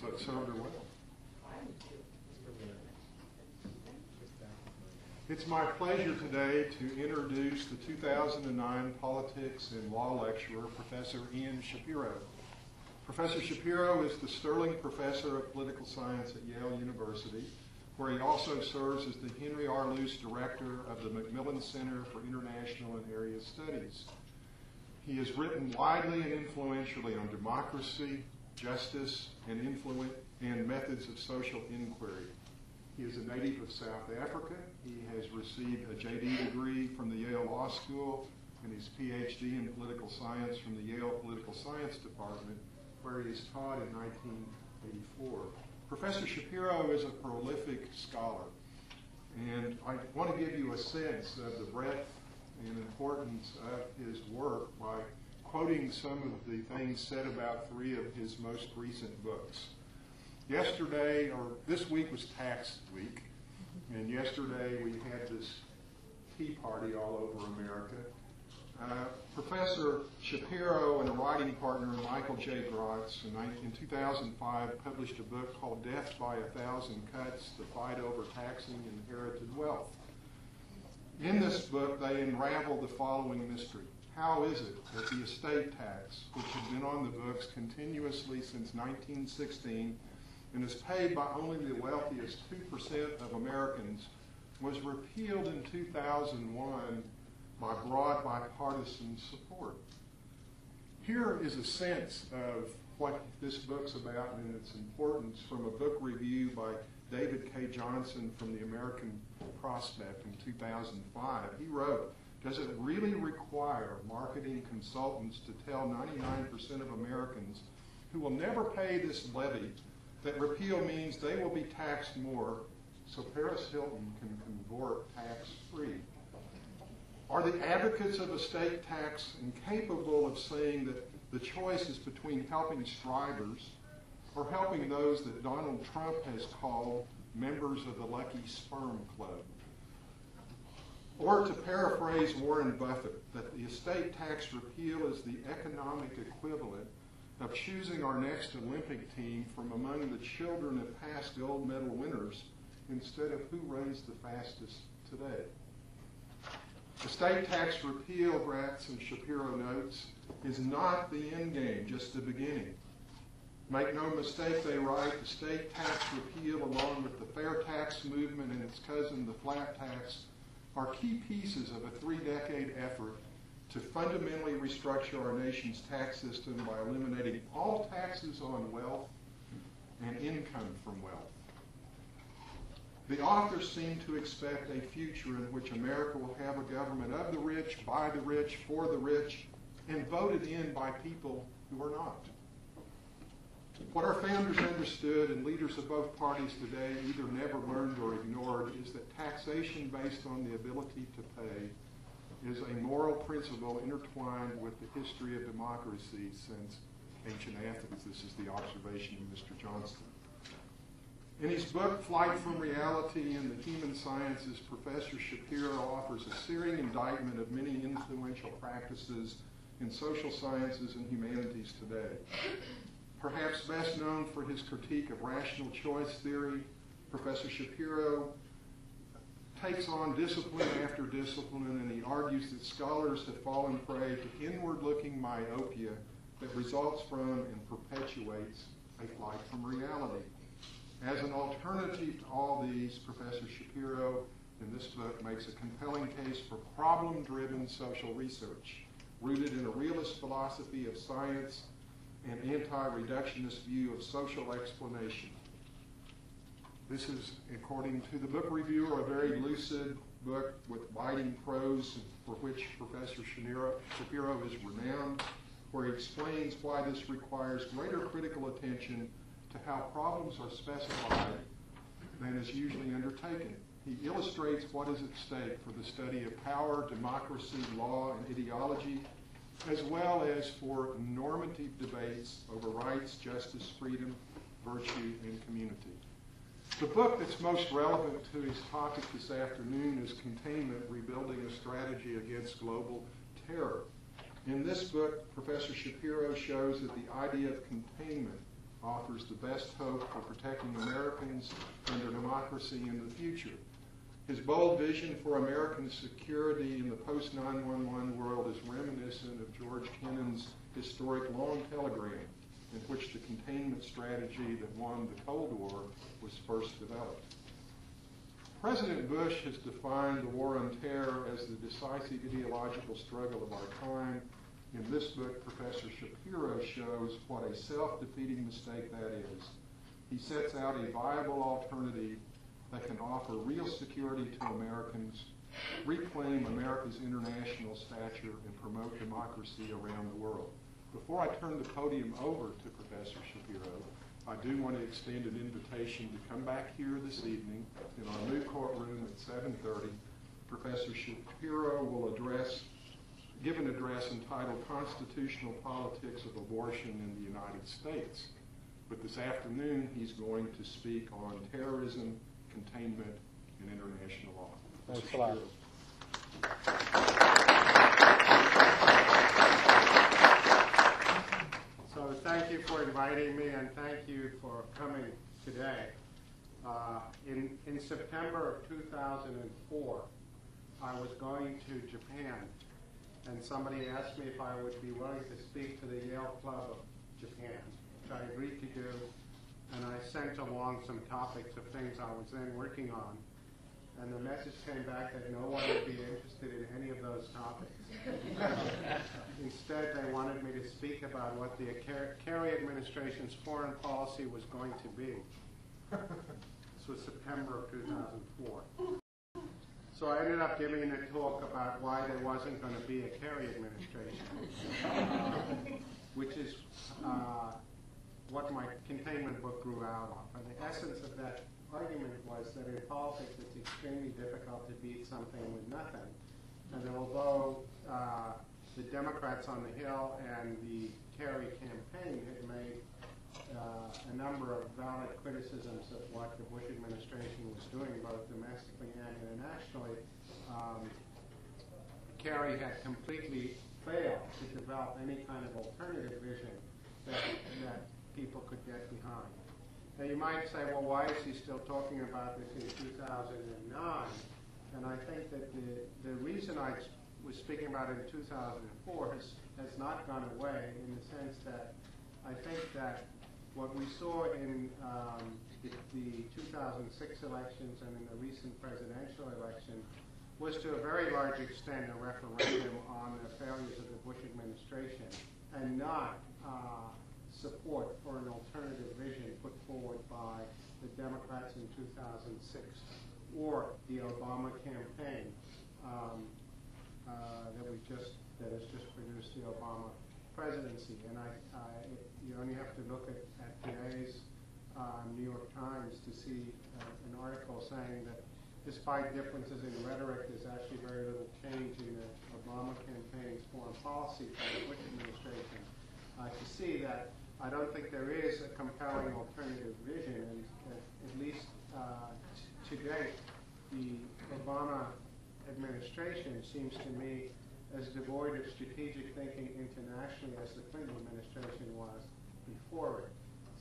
So it served her well. It's my pleasure today to introduce the 2009 Politics and Law lecturer, Professor Ian Shapiro. Professor Shapiro is the Sterling Professor of Political Science at Yale University, where he also serves as the Henry R. Luce Director of the Macmillan Center for International and Area Studies. He has written widely and influentially on democracy, justice, and methods of social inquiry. He is a native of South Africa. He has received a JD degree from the Yale Law School and his PhD in political science from the Yale Political Science Department, where he is taught in 1984. Professor Shapiro is a prolific scholar, and I want to give you a sense of the breadth and importance of his work by quoting some of the things said about three of his most recent books. Yesterday, or this week was tax week, and yesterday we had this tea party all over America. Professor Shapiro and a writing partner, Michael J. Grotz, in 2005 published a book called Death by a Thousand Cuts, The Fight Over Taxing Inherited Wealth. In this book, they unravel the following mystery. How is it that the estate tax, which had been on the books continuously since 1916 and is paid by only the wealthiest 2% of Americans, was repealed in 2001 by broad bipartisan support? Here is a sense of what this book's about and its importance from a book review by David K. Johnson from the American Prospect in 2005. He wrote, "Does it really require marketing consultants to tell 99% of Americans who will never pay this levy that repeal means they will be taxed more so Paris Hilton can convert tax-free? Are the advocates of a state tax incapable of saying that the choice is between helping strivers or helping those that Donald Trump has called members of the Lucky Sperm Club? Or to paraphrase Warren Buffett, that the estate tax repeal is the economic equivalent of choosing our next Olympic team from among the children of past gold medal winners instead of who raised the fastest today. Estate tax repeal, Gratz and Shapiro notes, is not the end game, just the beginning. Make no mistake, they write, the state tax repeal along with the fair tax movement and its cousin, the flat tax, are key pieces of a 3-decade effort to fundamentally restructure our nation's tax system by eliminating all taxes on wealth and income from wealth. The authors seem to expect a future in which America will have a government of the rich, by the rich, for the rich, and voted in by people who are not. What our founders understood, and leaders of both parties today either never learned or ignored, is that taxation based on the ability to pay is a moral principle intertwined with the history of democracy since ancient Athens. This is the observation of Mr. Johnston. In his book, Flight from Reality in the Human Sciences, Professor Shapiro offers a searing indictment of many influential practices in social sciences and humanities today. Perhaps best known for his critique of rational choice theory, Professor Shapiro takes on discipline after discipline, and he argues that scholars have fallen prey to inward-looking myopia that results from and perpetuates a flight from reality. As an alternative to all these, Professor Shapiro in this book makes a compelling case for problem-driven social research, rooted in a realist philosophy of science and anti-reductionist view of social explanation. This is, according to the book reviewer, a very lucid book with biting prose for which Professor Shapiro is renowned, where he explains why this requires greater critical attention to how problems are specified than is usually undertaken. He illustrates what is at stake for the study of power, democracy, law, and ideology, as well as for normative debates over rights, justice, freedom, virtue, and community. The book that's most relevant to his topic this afternoon is Containment, Rebuilding a Strategy Against Global Terror. In this book, Professor Shapiro shows that the idea of containment offers the best hope for protecting Americans and their democracy in the future. His bold vision for American security in the post-9/11 world is reminiscent of George Kennan's historic long telegram, in which the containment strategy that won the Cold War was first developed. President Bush has defined the war on terror as the decisive ideological struggle of our time. In this book, Professor Shapiro shows what a self-defeating mistake that is. He sets out a viable alternative that can offer real security to Americans, reclaim America's international stature, and promote democracy around the world. Before I turn the podium over to Professor Shapiro, I do want to extend an invitation to come back here this evening in our new courtroom at 7:30. Professor Shapiro will give an address entitled Constitutional Politics of Abortion in the United States. But this afternoon, he's going to speak on terrorism, containment, and international law. Thanks a lot. So thank you for inviting me, and thank you for coming today. In September of 2004, I was going to Japan, and somebody asked me if I would be willing to speak to the Yale Club of Japan, which I agreed to do. And I sent along some topics of things I was then working on. And the message came back that no one would be interested in any of those topics. Instead, they wanted me to speak about what the Kerry administration's foreign policy was going to be. This was September of 2004. So I ended up giving a talk about why there wasn't going to be a Kerry administration, which is what my containment book grew out of. And the essence of that argument was that in politics it's extremely difficult to beat something with nothing. And although the Democrats on the Hill and the Kerry campaign had made a number of valid criticisms of what the Bush administration was doing, both domestically and internationally, Kerry had completely failed to develop any kind of alternative vision that people could get behind. Now you might say, well, why is he still talking about this in 2009? And I think that the reason I was speaking about it in 2004 has not gone away, in the sense that I think that what we saw in the 2006 elections and in the recent presidential election was to a very large extent a referendum on the failures of the Bush administration, and not support for an alternative vision put forward by the Democrats in 2006 or the Obama campaign that has just produced the Obama presidency. And you only have to look at today's New York Times to see an article saying that despite differences in rhetoric, there's actually very little change in the Obama campaign's foreign policy from the Bush administration. To see that I don't think there is a compelling alternative vision, and at least to date, the Obama administration seems to me as devoid of strategic thinking internationally as the Clinton administration was before it.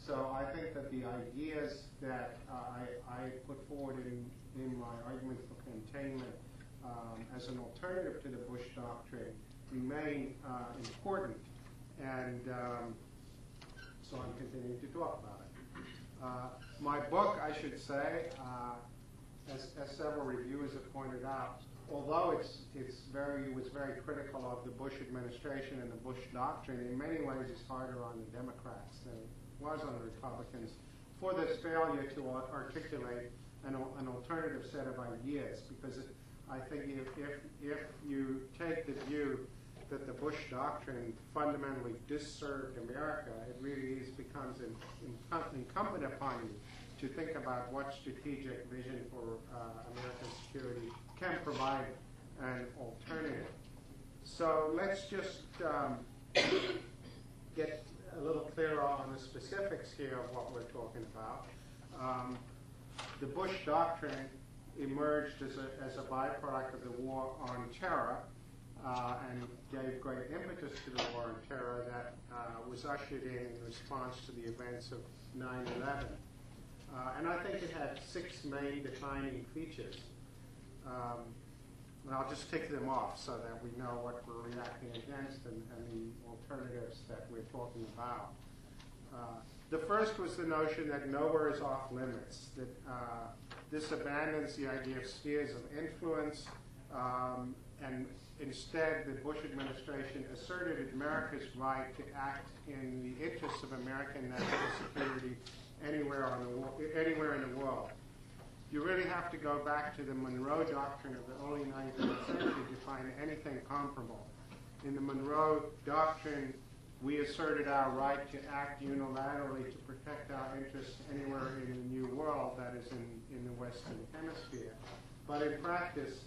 So I think that the ideas that I put forward in my argument for containment as an alternative to the Bush Doctrine remain important, and so I'm continuing to talk about it. My book, I should say, as several reviewers have pointed out, although it was very critical of the Bush administration and the Bush Doctrine, in many ways it's harder on the Democrats than it was on the Republicans for this failure to articulate an alternative set of ideas. Because I think if you take the view that the Bush Doctrine fundamentally disserved America, it really becomes incumbent upon you to think about what strategic vision for American security can provide an alternative. So let's just get a little clearer on the specifics here of what we're talking about. The Bush Doctrine emerged as a byproduct of the war on terror, and gave great impetus to the war on terror that was ushered in response to the events of 9/11. And I think it had 6 main defining features. And I'll just tick them off so that we know what we're reacting against and the alternatives that we're talking about. The first was the notion that nowhere is off limits, that this abandons the idea of spheres of influence, and instead the Bush administration asserted America's right to act in the interests of American national security anywhere in the world. You really have to go back to the Monroe Doctrine of the early 19th century to find anything comparable. In the Monroe Doctrine, we asserted our right to act unilaterally to protect our interests anywhere in the New World, that is in the Western Hemisphere. But in practice,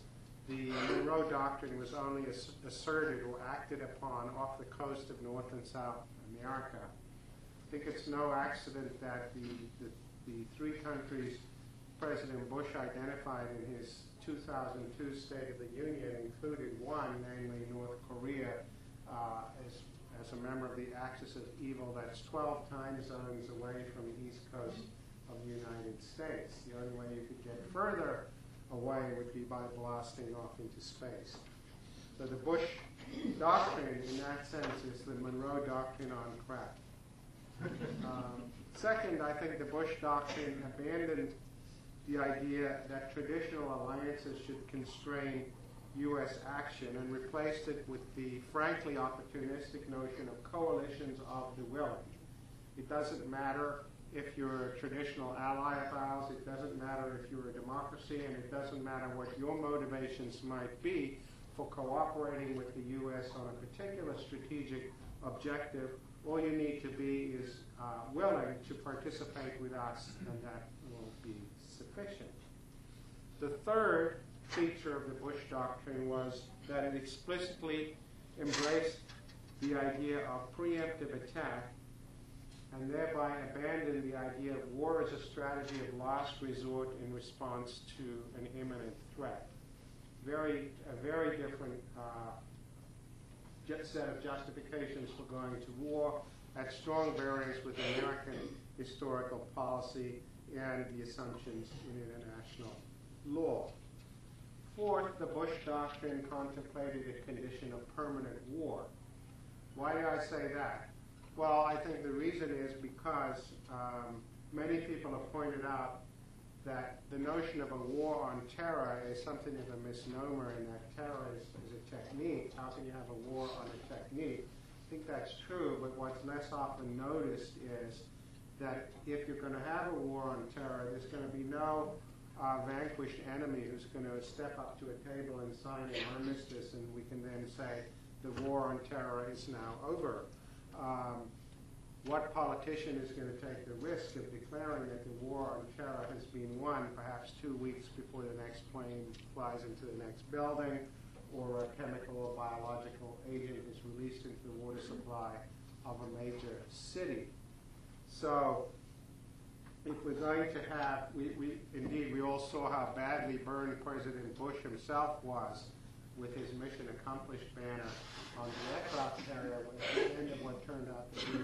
the Monroe Doctrine was only asserted or acted upon off the coast of North and South America. I think it's no accident that the 3 countries President Bush identified in his 2002 State of the Union included one, namely North Korea, as a member of the axis of evil that's 12 time zones away from the east coast of the United States. The only way you could get further away would be by blasting off into space. So the Bush Doctrine, in that sense, is the Monroe Doctrine on crack. Second, I think the Bush Doctrine abandoned the idea that traditional alliances should constrain U.S. action and replaced it with the frankly opportunistic notion of coalitions of the willing. It doesn't matter if you're a traditional ally of ours, it doesn't matter if you're a democracy, and it doesn't matter what your motivations might be for cooperating with the U.S. on a particular strategic objective. All you need to be is willing to participate with us, and that will be sufficient. The third feature of the Bush Doctrine was that it explicitly embraced the idea of preemptive attack and thereby abandoned the idea of war as a strategy of last resort in response to an imminent threat. A very different set of justifications for going to war at strong variance with American historical policy and the assumptions in international law. Fourth, the Bush Doctrine contemplated a condition of permanent war. Why do I say that? Well, I think the reason is because many people have pointed out that the notion of a war on terror is something of a misnomer, and that terror is a technique. How can you have a war on a technique? I think that's true, but what's less often noticed is that if you're going to have a war on terror, there's going to be no vanquished enemy who's going to step up to a table and sign an armistice, and we can then say the war on terror is now over. What politician is going to take the risk of declaring that the war on terror has been won perhaps 2 weeks before the next plane flies into the next building, or a chemical or biological agent is released into the water supply of a major city? So if we're going to have, we all saw how badly burned President Bush himself was with his mission accomplished banner on the aircraft carrier at the end of what turned out to be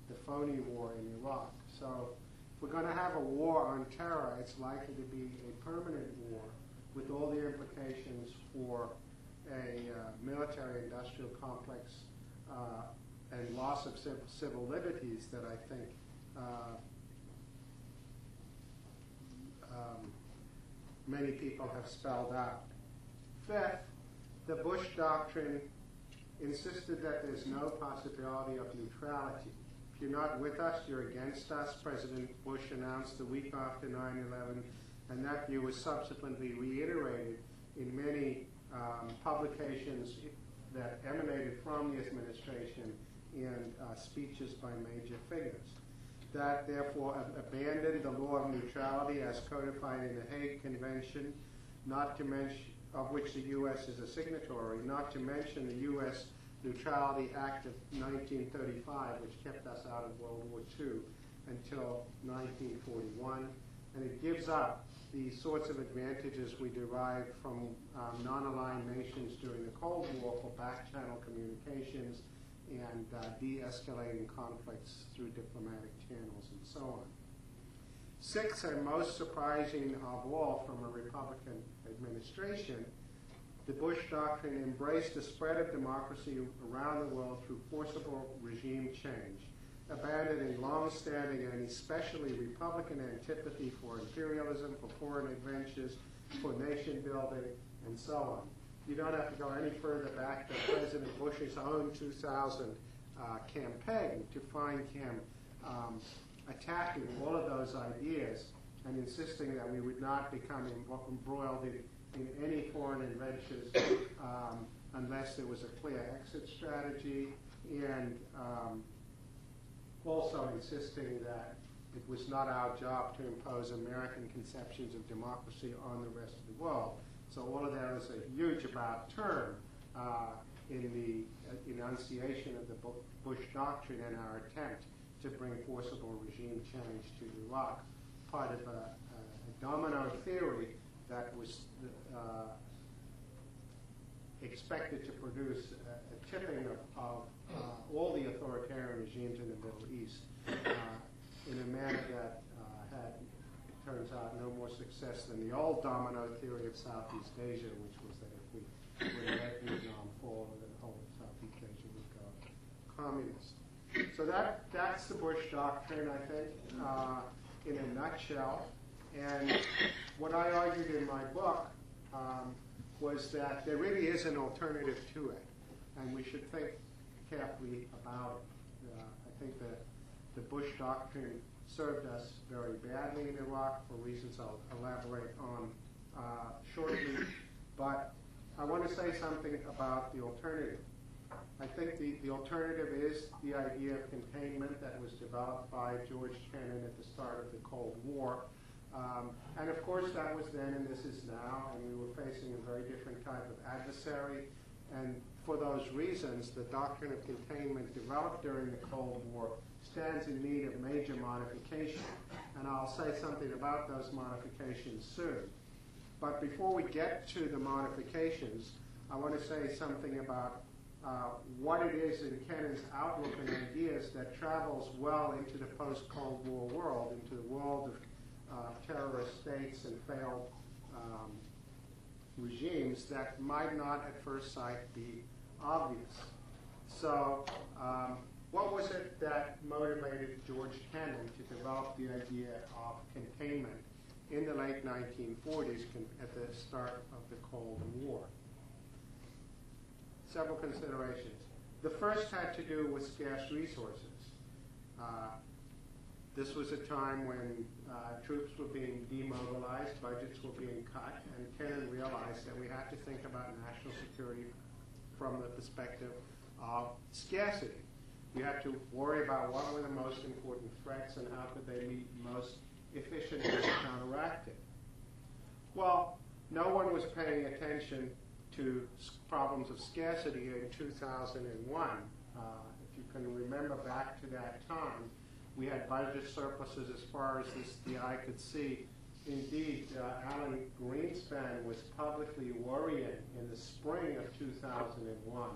the phony war in Iraq. So if we're going to have a war on terror, it's likely to be a permanent war with all the implications for a military-industrial complex and loss of civil liberties that I think many people have spelled out. Fifth, the Bush Doctrine insisted that there's no possibility of neutrality. If you're not with us, you're against us. President Bush announced the week after 9/11, and that view was subsequently reiterated in many publications that emanated from the administration in speeches by major figures. That therefore abandoned the law of neutrality as codified in the Hague Convention, not to mention, of which the U.S. is a signatory, not to mention the U.S. Neutrality Act of 1935, which kept us out of World War II until 1941, and it gives up the sorts of advantages we derived from non-aligned nations during the Cold War for back-channel communications and de-escalating conflicts through diplomatic channels and so on. Sixth, and most surprising of all from a Republican administration, the Bush Doctrine embraced the spread of democracy around the world through forcible regime change, abandoning long-standing and especially Republican antipathy for imperialism, for foreign adventures, for nation building, and so on. You don't have to go any further back than President Bush's own 2000 campaign to find him attacking all of those ideas and insisting that we would not become embroiled in any foreign adventures unless there was a clear exit strategy, and also insisting that it was not our job to impose American conceptions of democracy on the rest of the world. So all of that is a huge about turn in the enunciation of the Bush Doctrine and our attempt to bring forcible regime change to Iraq, part of a domino theory that was expected to produce a tipping of all the authoritarian regimes in the Middle East in a manner that had, it turns out, no more success than the old domino theory of Southeast Asia, which was that if we were to let Vietnam fall, then the whole of Southeast Asia would go communist. So that's the Bush Doctrine, I think, in a nutshell. And what I argued in my book was that there really is an alternative to it, and we should think carefully about it. I think that the Bush Doctrine served us very badly in Iraq for reasons I'll elaborate on shortly, but I want to say something about the alternative. I think the alternative is the idea of containment that was developed by George Kennan at the start of the Cold War. And of course that was then and this is now, and we were facing a very different type of adversary. And for those reasons, the doctrine of containment developed during the Cold War stands in need of major modification. And I'll say something about those modifications soon. But before we get to the modifications, I want to say something about what it is in Kennan's outlook and ideas that travels well into the post-Cold War world, into the world of terrorist states and failed regimes that might not at first sight be obvious. So what was it that motivated George Kennan to develop the idea of containment in the late 1940s at the start of the Cold War? Several considerations. The first had to do with scarce resources. This was a time when troops were being demobilized, budgets were being cut, and Kennan realized that we had to think about national security from the perspective of scarcity. We had to worry about what were the most important threats and how could they be most efficiently counteracted. Well, no one was paying attention to problems of scarcity in 2001. If you can remember back to that time, we had budget surpluses as far as the eye could see. Indeed, Alan Greenspan was publicly worrying in the spring of 2001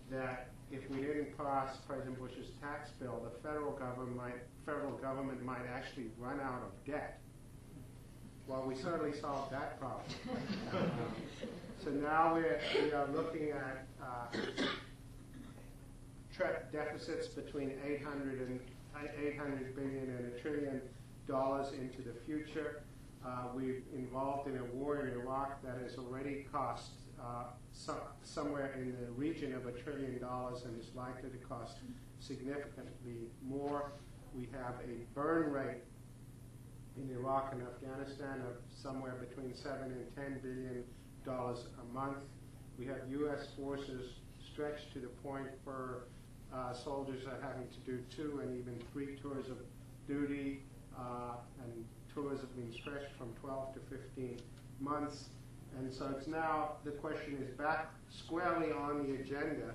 that if we didn't pass President Bush's tax bill, the federal government might actually run out of debt. Well, we certainly solved that problem. So now we are looking at deficits between 800 billion and $1 trillion into the future. We're involved in a war in Iraq that has already cost somewhere in the region of $1 trillion and is likely to cost significantly more. We have a burn rate in Iraq and Afghanistan of somewhere between $7 and $10 billion a month. We have U.S. forces stretched to the point where soldiers are having to do 2 and even 3 tours of duty, and tours have been stretched from 12 to 15 months. And so it's now, the question is back squarely on the agenda.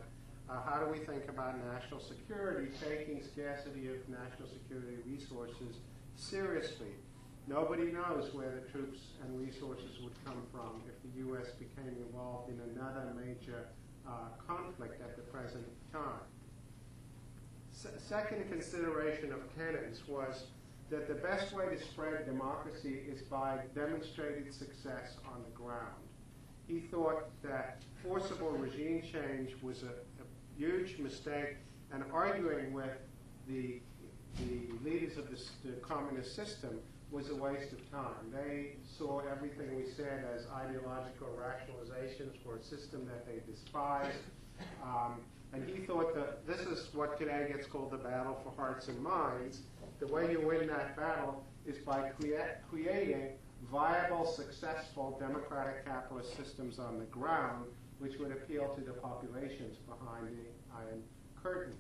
How do we think about national security, taking scarcity of national security resources seriously? Nobody knows where the troops and resources would come from if the U.S. became involved in another major conflict at the present time. Second consideration of Kennan's was that the best way to spread democracy is by demonstrated success on the ground. He thought that forcible regime change was a huge mistake, and arguing with the leaders of the communist system was a waste of time. They saw everything we said as ideological rationalizations for a system that they despised. And he thought that this is what today gets called the battle for hearts and minds. The way you win that battle is by creating viable, successful democratic capitalist systems on the ground, which would appeal to the populations behind the Iron Curtain.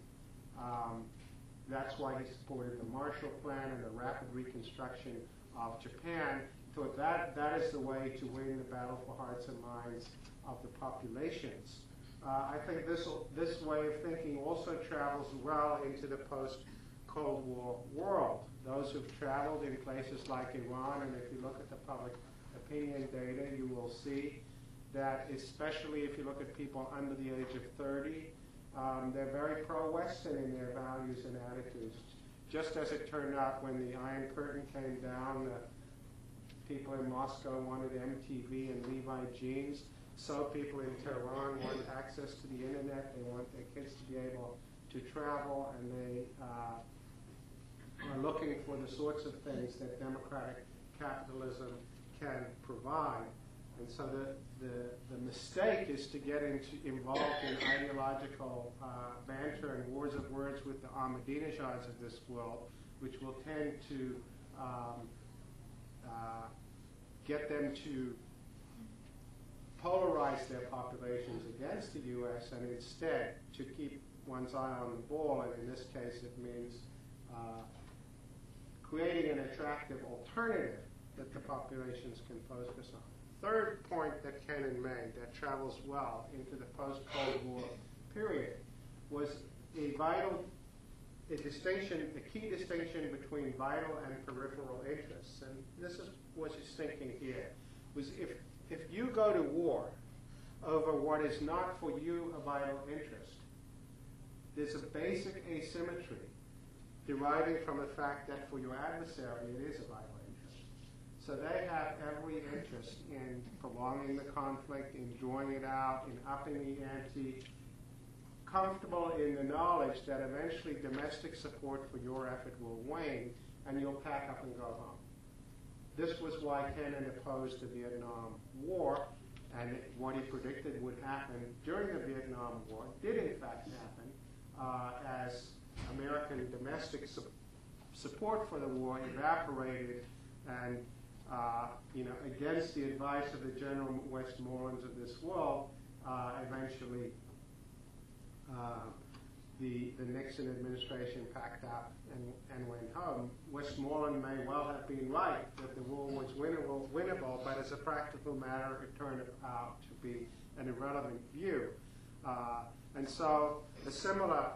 That's why he supported the Marshall Plan and the rapid reconstruction of Japan. He thought that is the way to win the battle for hearts and minds of the populations. I think this way of thinking also travels well into the post-Cold War world. Those who've traveled in places like Iran, and if you look at the public opinion data, you will see that, especially if you look at people under the age of 30, they're very pro-Western in their values and attitudes. Just as it turned out when the Iron Curtain came down, the people in Moscow wanted MTV and Levi jeans. So people in Tehran want access to the internet. They want their kids to be able to travel, and they are looking for the sorts of things that democratic capitalism can provide. And so the mistake is to get involved in ideological banter and wars of words with the Ahmadinejads of this world, which will tend to get them to polarize their populations against the U.S. and instead to keep one's eye on the ball, and in this case it means creating an attractive alternative that the populations can focus on. Third point that Kennan made that travels well into the post-Cold War period was a key distinction between vital and peripheral interests. And this is what he's thinking here, was if you go to war over what is not for you a vital interest, there's a basic asymmetry deriving from the fact that for your adversary it is a vital interest. So they have every interest in prolonging the conflict, in drawing it out, in upping the ante, comfortable in the knowledge that eventually domestic support for your effort will wane and you'll pack up and go home. This was why Kennan opposed the Vietnam War, and what he predicted would happen during the Vietnam War did in fact happen as American domestic support for the war evaporated, and against the advice of the General Westmorelands of this world, eventually the Nixon administration packed up and went home. Westmoreland may well have been right that the war was winnable, but as a practical matter, it turned out to be an irrelevant view. And so a similar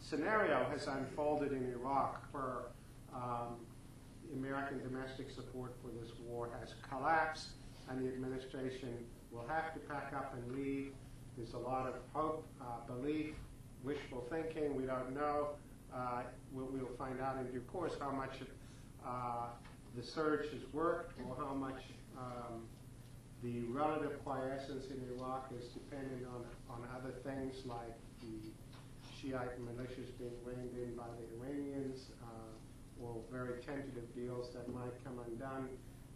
scenario has unfolded in Iraq, where American domestic support for this war has collapsed, and the administration will have to pack up and leave. There's a lot of hope, belief, wishful thinking. We don't know. We'll find out in due course how much the surge has worked, or how much the relative quiescence in Iraq is dependent on other things like the Shiite militias being reined in by the Iranians, or very tentative deals that might come undone.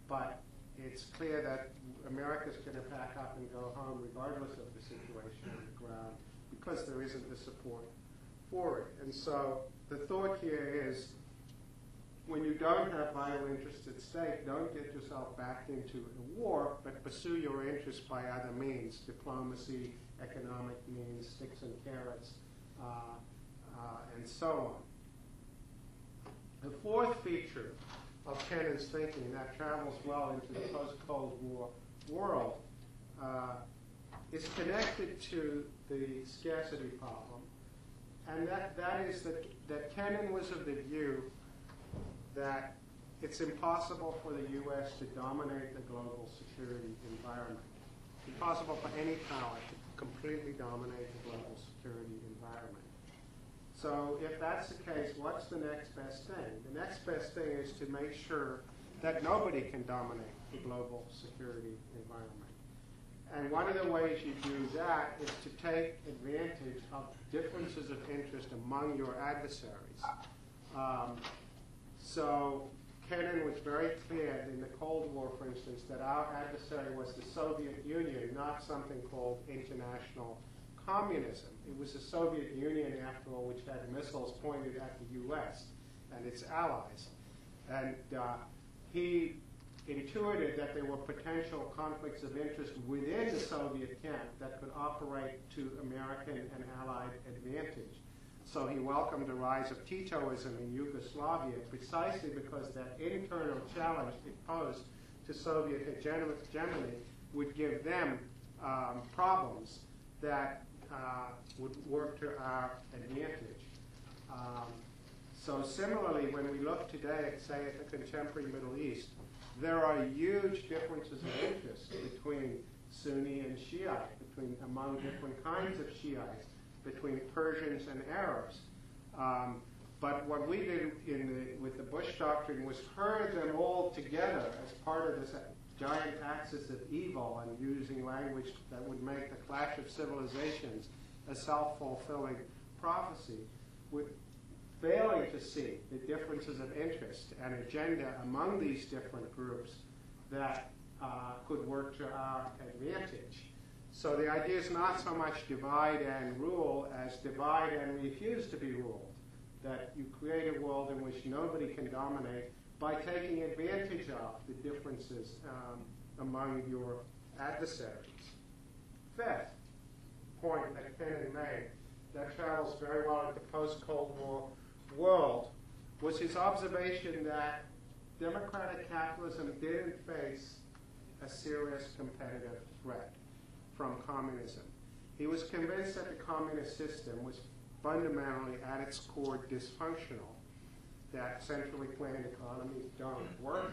But it's clear that America's going to pack up and go home regardless of the situation on the ground, because there isn't the support for it. And so the thought here is, when you don't have vital interests at stake, don't get yourself backed into a war, but pursue your interests by other means: diplomacy, economic means, sticks and carrots, and so on. The fourth feature of Kennan's thinking that travels well into the post-Cold War world is connected to the scarcity problem. And that is that Kennan was of the view that it's impossible for the U.S. to dominate the global security environment. It's impossible for any power to completely dominate the global security environment. So if that's the case, what's the next best thing? The next best thing is to make sure that nobody can dominate the global security environment. And one of the ways you do that is to take advantage of differences of interest among your adversaries. So Kennan was very clear in the Cold War, for instance, that our adversary was the Soviet Union, not something called international communism. It was the Soviet Union, after all, which had missiles pointed at the U.S. and its allies. And he intuited that there were potential conflicts of interest within the Soviet camp that could operate to American and Allied advantage. So he welcomed the rise of Titoism in Yugoslavia precisely because that internal challenge it posed to Soviet hegemony would give them problems that would work to our advantage. So similarly, when we look today, say, at the contemporary Middle East, there are huge differences of interest between Sunni and Shiite, among different kinds of Shiites, between Persians and Arabs. But what we did with the Bush Doctrine was herd them all together as part of this giant axis of evil, and using language that would make the clash of civilizations a self-fulfilling prophecy, with failing to see the differences of interest and agenda among these different groups that could work to our advantage. So the idea is not so much divide and rule as divide and refuse to be ruled, that you create a world in which nobody can dominate by taking advantage of the differences among your adversaries. Fifth point that Kennan made that travels very well in the post-Cold War world was his observation that democratic capitalism didn't face a serious competitive threat from communism. He was convinced that the communist system was fundamentally at its core dysfunctional, that centrally planned economies don't work,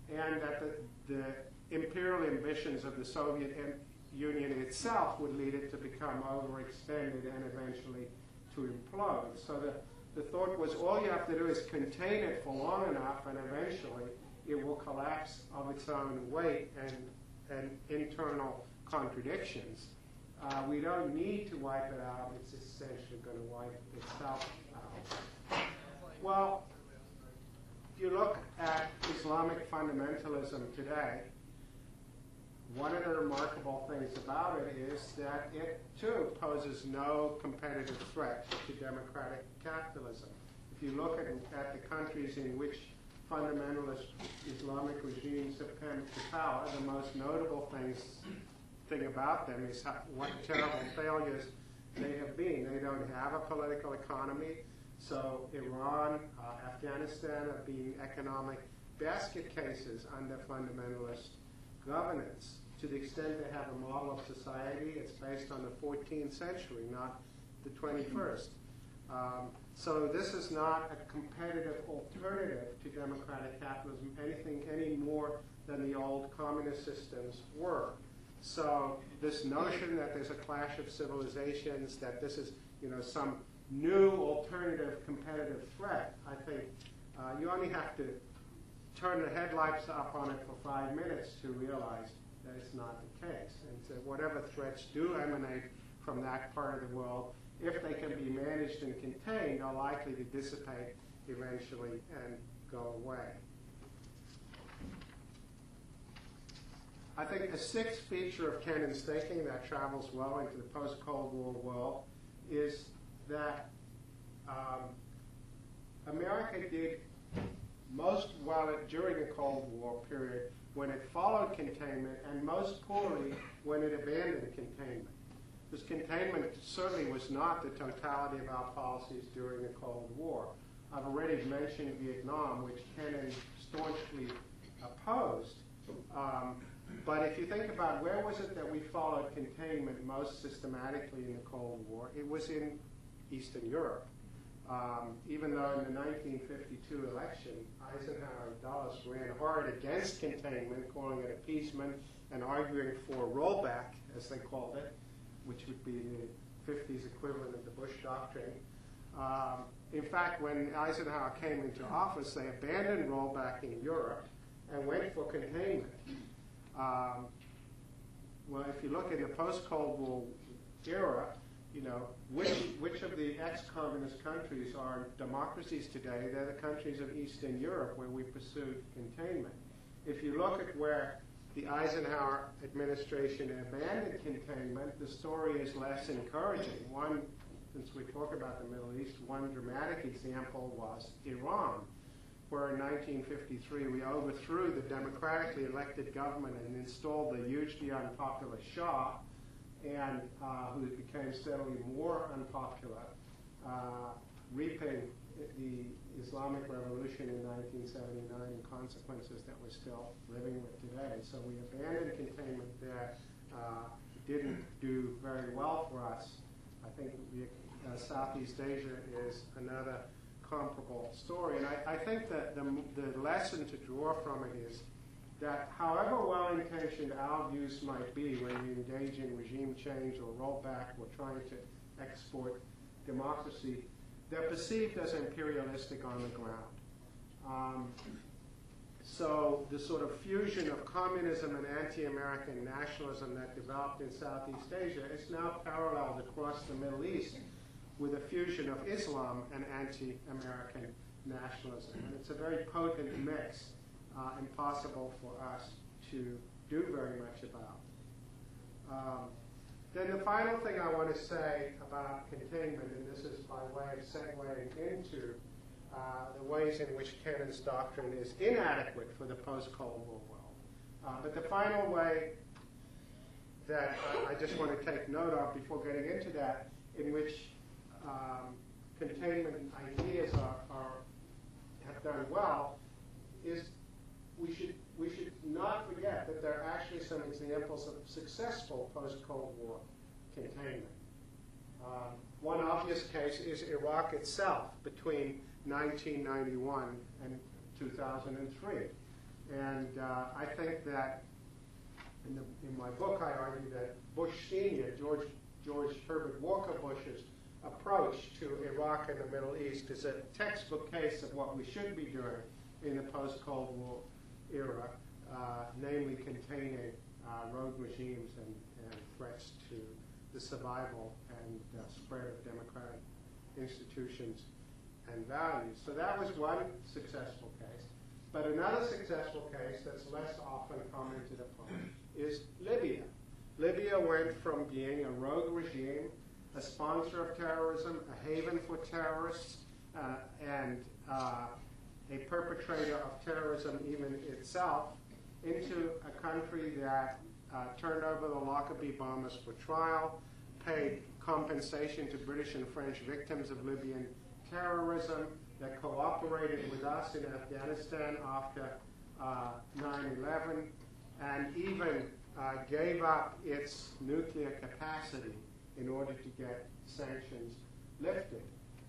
and that the imperial ambitions of the Soviet Union itself would lead it to become overextended and eventually to implode. So the thought was all you have to do is contain it for long enough, and eventually it will collapse of its own weight and internal contradictions. We don't need to wipe it out. It's essentially going to wipe itself out. Well, if you look at Islamic fundamentalism today, one of the remarkable things about it is that it, too, poses no competitive threat to democratic capitalism. If you look at the countries in which fundamentalist Islamic regimes have come to power, the most notable thing about them is what terrible failures they have been. They don't have a political economy, so Iran, Afghanistan have been economic basket cases under fundamentalist governance. To the extent they have a model of society, it's based on the 14th century, not the 21st. So this is not a competitive alternative to democratic capitalism, any more than the old communist systems were. So this notion that there's a clash of civilizations, that this is some new alternative competitive threat, I think you only have to turn the headlights up on it for 5 minutes to realize that it's not the case. And so whatever threats do emanate from that part of the world, if they can be managed and contained, are likely to dissipate eventually and go away. I think the sixth feature of Kennan's thinking that travels well into the post-Cold War world is that America did most well during the Cold War period when it followed containment, and most poorly when it abandoned containment. Because containment certainly was not the totality of our policies during the Cold War. I've already mentioned Vietnam, which Kennan staunchly opposed. But if you think about where was it that we followed containment most systematically in the Cold War, it was in Eastern Europe. Even though in the 1952 election, Eisenhower and Dulles ran hard against containment, calling it appeasement, and arguing for rollback, as they called it, which would be the 50s equivalent of the Bush Doctrine. In fact, when Eisenhower came into office, they abandoned rollback in Europe and went for containment. Well, if you look in the post-Cold War era, you know, which of the ex-communist countries are democracies today? They're the countries of Eastern Europe where we pursued containment. If you look at where the Eisenhower administration abandoned containment, the story is less encouraging. One, since we talk about the Middle East, one dramatic example was Iran, where in 1953 we overthrew the democratically elected government and installed the hugely unpopular Shah, and who became steadily more unpopular, reaping the Islamic Revolution in 1979 and consequences that we're still living with today. So we abandoned containment there. Didn't do very well for us. I think Southeast Asia is another comparable story. And I think that the lesson to draw from it is that however well-intentioned our views might be when we engage in regime change or rollback or trying to export democracy, they're perceived as imperialistic on the ground. So the sort of fusion of communism and anti-American nationalism that developed in Southeast Asia is now paralleled across the Middle East with a fusion of Islam and anti-American nationalism. And it's a very potent mix. Impossible for us to do very much about. Then the final thing I want to say about containment, and this is by way of segueing into the ways in which Kennan's doctrine is inadequate for the post-Cold War world. But the final way that I just want to take note of before getting into that, in which containment ideas have done well, is we should not forget that there are actually some examples of successful post-Cold War containment. One obvious case is Iraq itself between 1991 and 2003. And I think that in my book I argue that Bush Sr., George Herbert Walker Bush's approach to Iraq and the Middle East is a textbook case of what we should be doing in the post-Cold War era, namely containing rogue regimes and threats to the survival and spread of democratic institutions and values. So that was one successful case. But another successful case that's less often commented upon is Libya. Libya went from being a rogue regime, a sponsor of terrorism, a haven for terrorists, and a perpetrator of terrorism even itself, into a country that turned over the Lockerbie bombers for trial, paid compensation to British and French victims of Libyan terrorism, that cooperated with us in Afghanistan after 9/11, and even gave up its nuclear capacity in order to get sanctions lifted.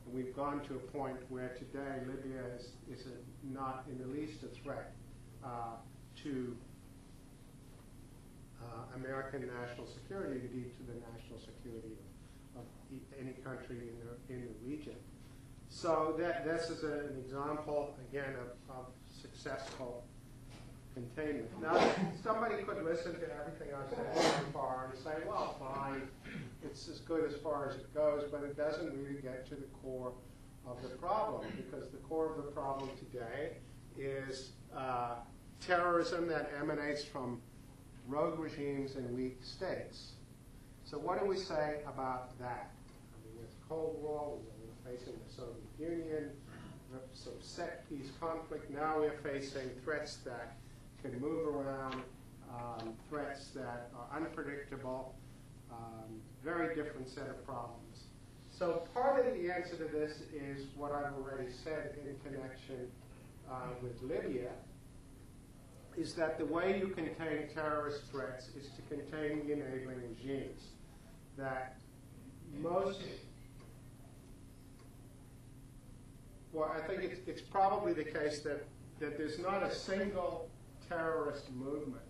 And we've gone to a point where today Libya is not in the least a threat to American national security, indeed to the national security of any country in the region. So this is an example, again, of successful containment. Now, somebody could listen to everything I've said so far and say, well, fine, it's as good as far as it goes, but it doesn't really get to the core of the problem, because the core of the problem today is terrorism that emanates from rogue regimes and weak states. So what do we say about that? I mean, with the Cold War, we were facing the Soviet Union, some set piece conflict. Now we're facing threats that can move around, threats that are unpredictable, very different set of problems. So part of the answer to this is what I've already said in connection with Libya, is that the way you contain terrorist threats is to contain the enabling regimes. That most Well, I think it's probably the case that there's not a single terrorist movement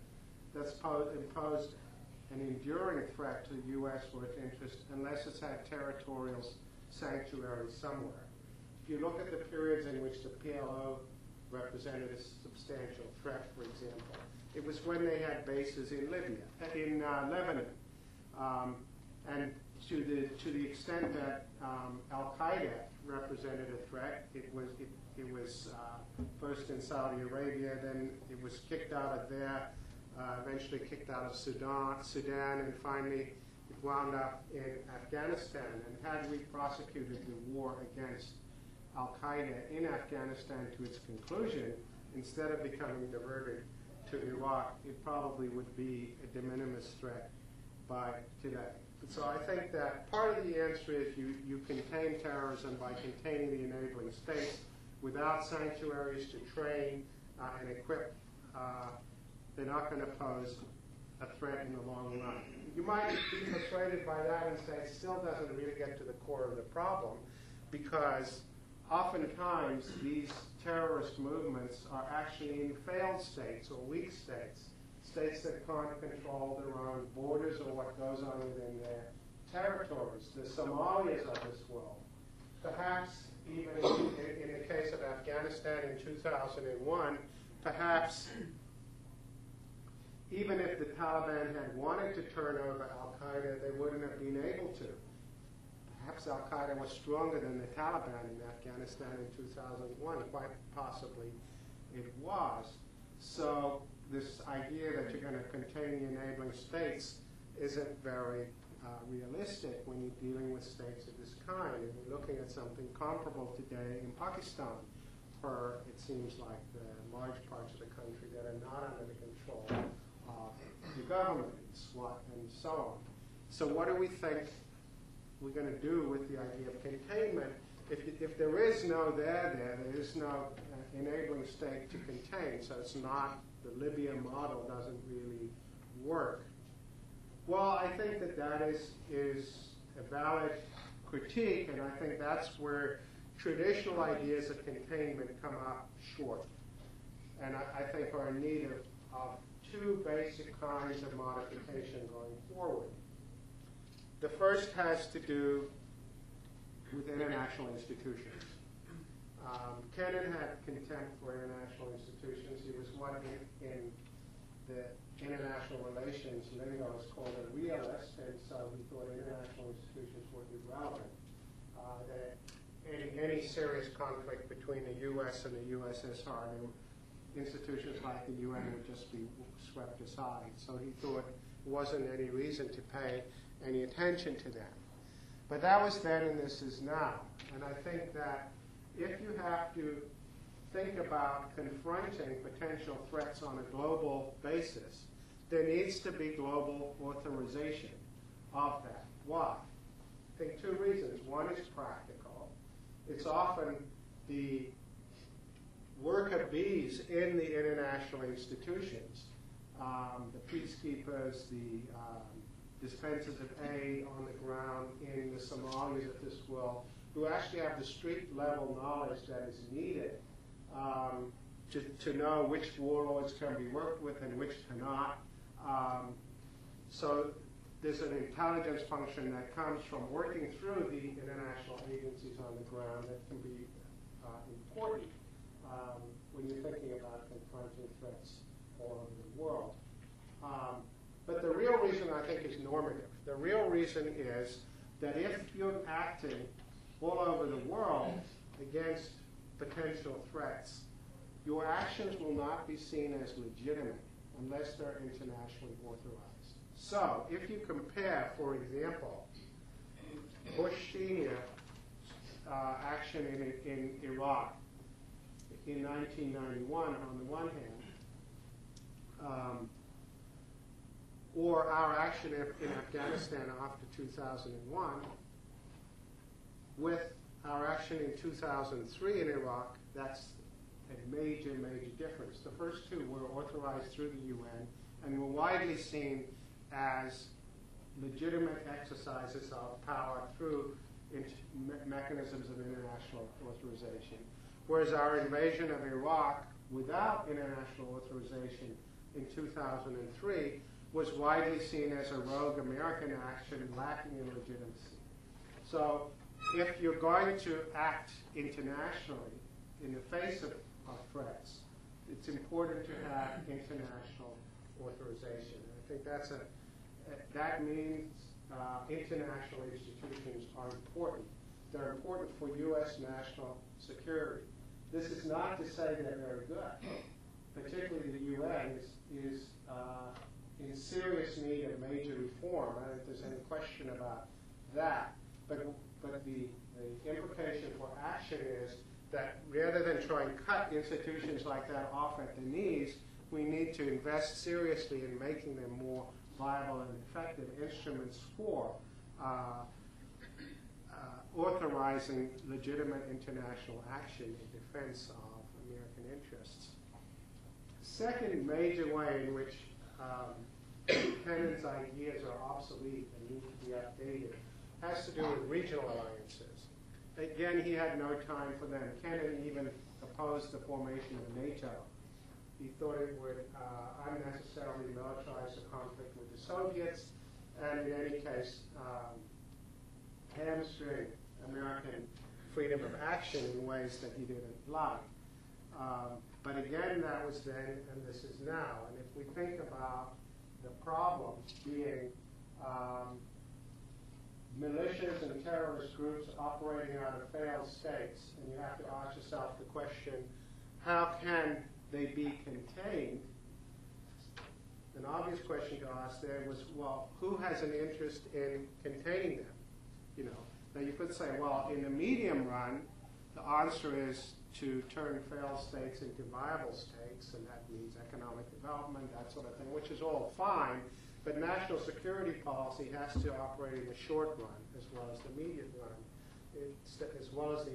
that's imposed an enduring threat to the U.S. or its interest unless it's had territorial sanctuary somewhere. If you look at the periods in which the PLO represented a substantial threat, for example, it was when they had bases in Lebanon. And to the extent that Al-Qaeda represented a threat, it was first in Saudi Arabia, then it was kicked out of there, eventually kicked out of Sudan, and finally it wound up in Afghanistan. And had we prosecuted the war against Al-Qaeda in Afghanistan to its conclusion, instead of becoming diverted to Iraq, it probably would be a de minimis threat by today. So I think that part of the answer is you contain terrorism by containing the enabling states. Without sanctuaries to train and equip, they're not going to pose a threat in the long run. You might be persuaded by that and say it still doesn't really get to the core of the problem, because oftentimes these terrorist movements are actually in failed states or weak states, states that can't control their own borders or what goes on within their territories. The Somalias of this world. Perhaps even in the case of Afghanistan in 2001, perhaps even if the Taliban had wanted to turn over Al-Qaeda, they wouldn't have been able to. Perhaps Al-Qaeda was stronger than the Taliban in Afghanistan in 2001. Quite possibly it was. So this idea that you're going to contain the enabling states isn't very realistic when you're dealing with states of this kind. And we're looking at something comparable today in Pakistan, where it seems like the large parts of the country that are not under the control of the government, SWAT, and so on. So what do we think we're going to do with the idea of containment? If there is no there is no enabling state to contain, so it's not, the Libya model doesn't really work. Well, I think that is a valid critique, and I think that's where traditional ideas of containment come up short. And I think are in need of two basic kinds of modification going forward. The first has to do with international institutions. Kennan had contempt for international institutions. He was one in the international relations lingo is called a realist, and so he thought international institutions were irrelevant. That any serious conflict between the U.S. and the USSR, institutions like the UN would just be swept aside. So he thought there wasn't any reason to pay any attention to that. But that was then and this is now. And I think that if you have to think about confronting potential threats on a global basis, there needs to be global authorization of that. Why? I think two reasons. One is practical. It's often the work of bees in the international institutions, the peacekeepers, the dispensers of aid on the ground in the Somalis of this world, who actually have the street-level knowledge that is needed to know which warlords can be worked with and which cannot. So there's an intelligence function that comes from working through the international agencies on the ground that can be important when you're thinking about confronting threats all over the world. But the real reason, I think, is normative. The real reason is that if you're acting all over the world against potential threats, your actions will not be seen as legitimate unless they're internationally authorized. So if you compare, for example, Bush Sr. Action in Iraq in 1991 on the one hand, or our action in Afghanistan after 2001, with our action in 2003 in Iraq, that's a major, major difference. The first two were authorized through the UN and were widely seen as legitimate exercises of power through mechanisms of international authorization, whereas our invasion of Iraq without international authorization in 2003 was widely seen as a rogue American action lacking in legitimacy. So if you're going to act internationally in the face of threats, it's important to have international authorization. And I think that means international institutions are important. They're important for U.S. national security. This is not to say they're very good. Particularly the UN is in serious need of major reform. I don't think there's any question about that. But the implication for action is that rather than try and cut institutions like that off at the knees, we need to invest seriously in making them more viable and effective instruments for authorizing legitimate international action in defense of American interests. Second major way in which Kennan's ideas are obsolete and need to be updated has to do with regional alliances. Again, he had no time for them. Kennan even opposed the formation of NATO. He thought it would unnecessarily militarize the conflict with the Soviets, and in any case, hamstring American freedom of action in ways that he didn't like. But again, that was then, and this is now. And if we think about the problem being militias and terrorist groups operating out of failed states, and you have to ask yourself the question, how can they be contained? An obvious question to ask there was, well, who has an interest in containing them? You know, now you could say, well, in the medium run, the answer is to turn failed states into viable states, and that means economic development, that sort of thing, which is all fine, but national security policy has to operate in the short run as well as the immediate run, as well as the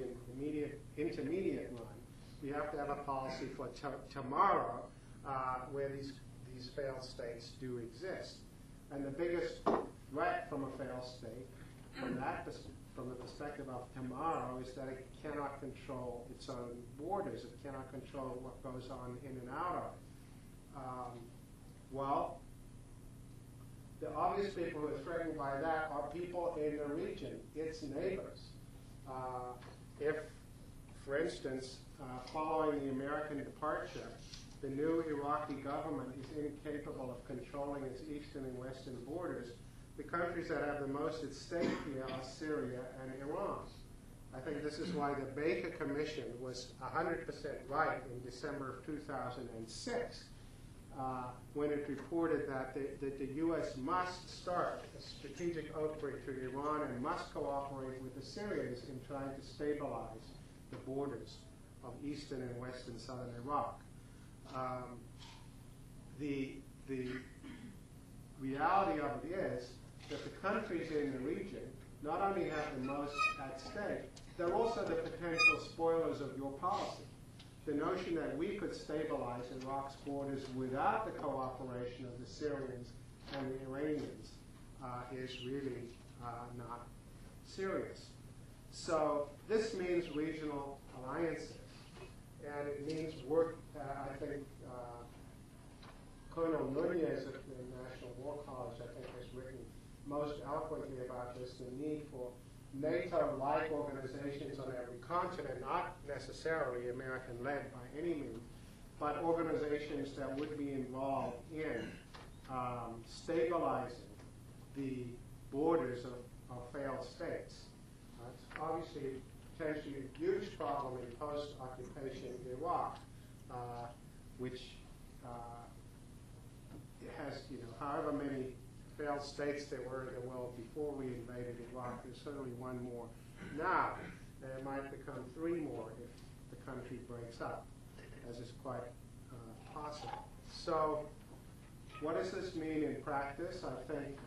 intermediate run. We have to have a policy for tomorrow where these failed states do exist. And the biggest threat from a failed state, from the perspective of tomorrow, is that it cannot control its own borders. It cannot control what goes on in and out of it. Well, the obvious people who are threatened by that are people in the region, its neighbors. If, for instance, following the American departure, the new Iraqi government is incapable of controlling its eastern and western borders, the countries that have the most at stake here are Syria and Iran. I think this is why the Baker Commission was 100% right in December of 2006 when it reported that the U.S. must start a strategic outbreak to Iran and must cooperate with the Syrians in trying to stabilize the borders of eastern and western southern Iraq. The reality of it is that the countries in the region not only have the most at stake, they're also the potential spoilers of your policy. The notion that we could stabilize Iraq's borders without the cooperation of the Syrians and the Iranians is really not serious. So this means regional alliances, and it means work. I think Colonel Nunez at the National War College, I think, has written most eloquently about this, the need for NATO-like organizations on every continent, not necessarily American-led by any means, but organizations that would be involved in stabilizing the borders of failed states. It's obviously potentially a huge problem in post-occupation Iraq, which has, however many failed states there were in the world before we invaded Iraq. There's certainly one more now. There might become 3 more if the country breaks up, as is quite possible. So what does this mean in practice? I think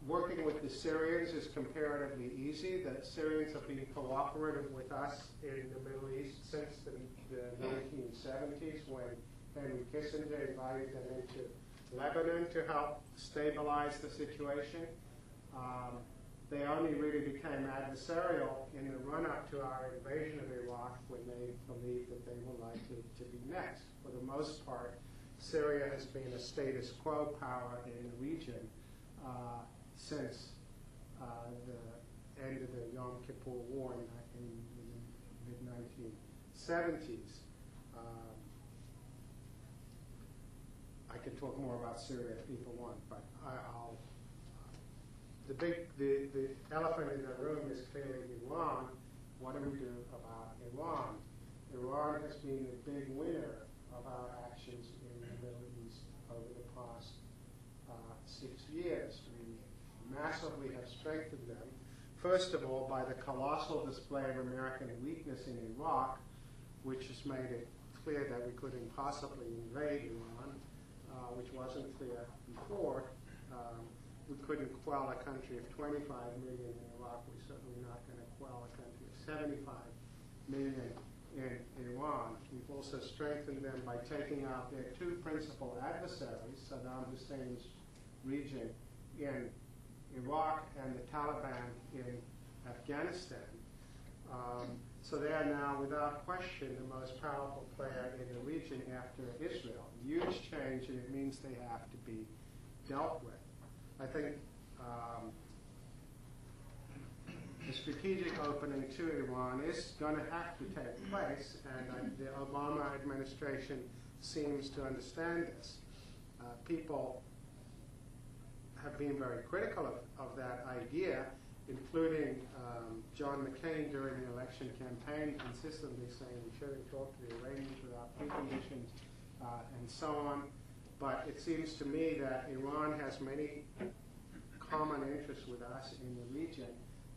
working with the Syrians is comparatively easy. The Syrians have been cooperative with us in the Middle East since the 1970s, when Henry Kissinger invited them into Lebanon to help stabilize the situation. They only really became adversarial in the run-up to our invasion of Iraq when they believed that they were likely to be next. For the most part, Syria has been a status quo power in the region since the end of the Yom Kippur War in the mid-1970s. I can talk more about Syria if people want, but the elephant in the room is clearly Iran. What do we do about Iran? Iran has been the big winner of our actions in the Middle East over the past 6 years. We massively have strengthened them. First of all, by the colossal display of American weakness in Iraq, which has made it clear that we couldn't possibly invade Iran, which wasn't clear before. We couldn't quell a country of 25 million in Iraq. We're certainly not going to quell a country of 75 million in Iran. We've also strengthened them by taking out their two principal adversaries, Saddam Hussein's region in Iraq and the Taliban in Afghanistan. So they are now, without question, the most powerful player in the region after Israel. Huge change, and it means they have to be dealt with. I think the strategic opening to Iran is going to have to take place, and the Obama administration seems to understand this. People have been very critical of that idea, including John McCain during the election campaign, consistently saying we shouldn't talk to the Iranians without preconditions and so on. But it seems to me that Iran has many common interests with us in the region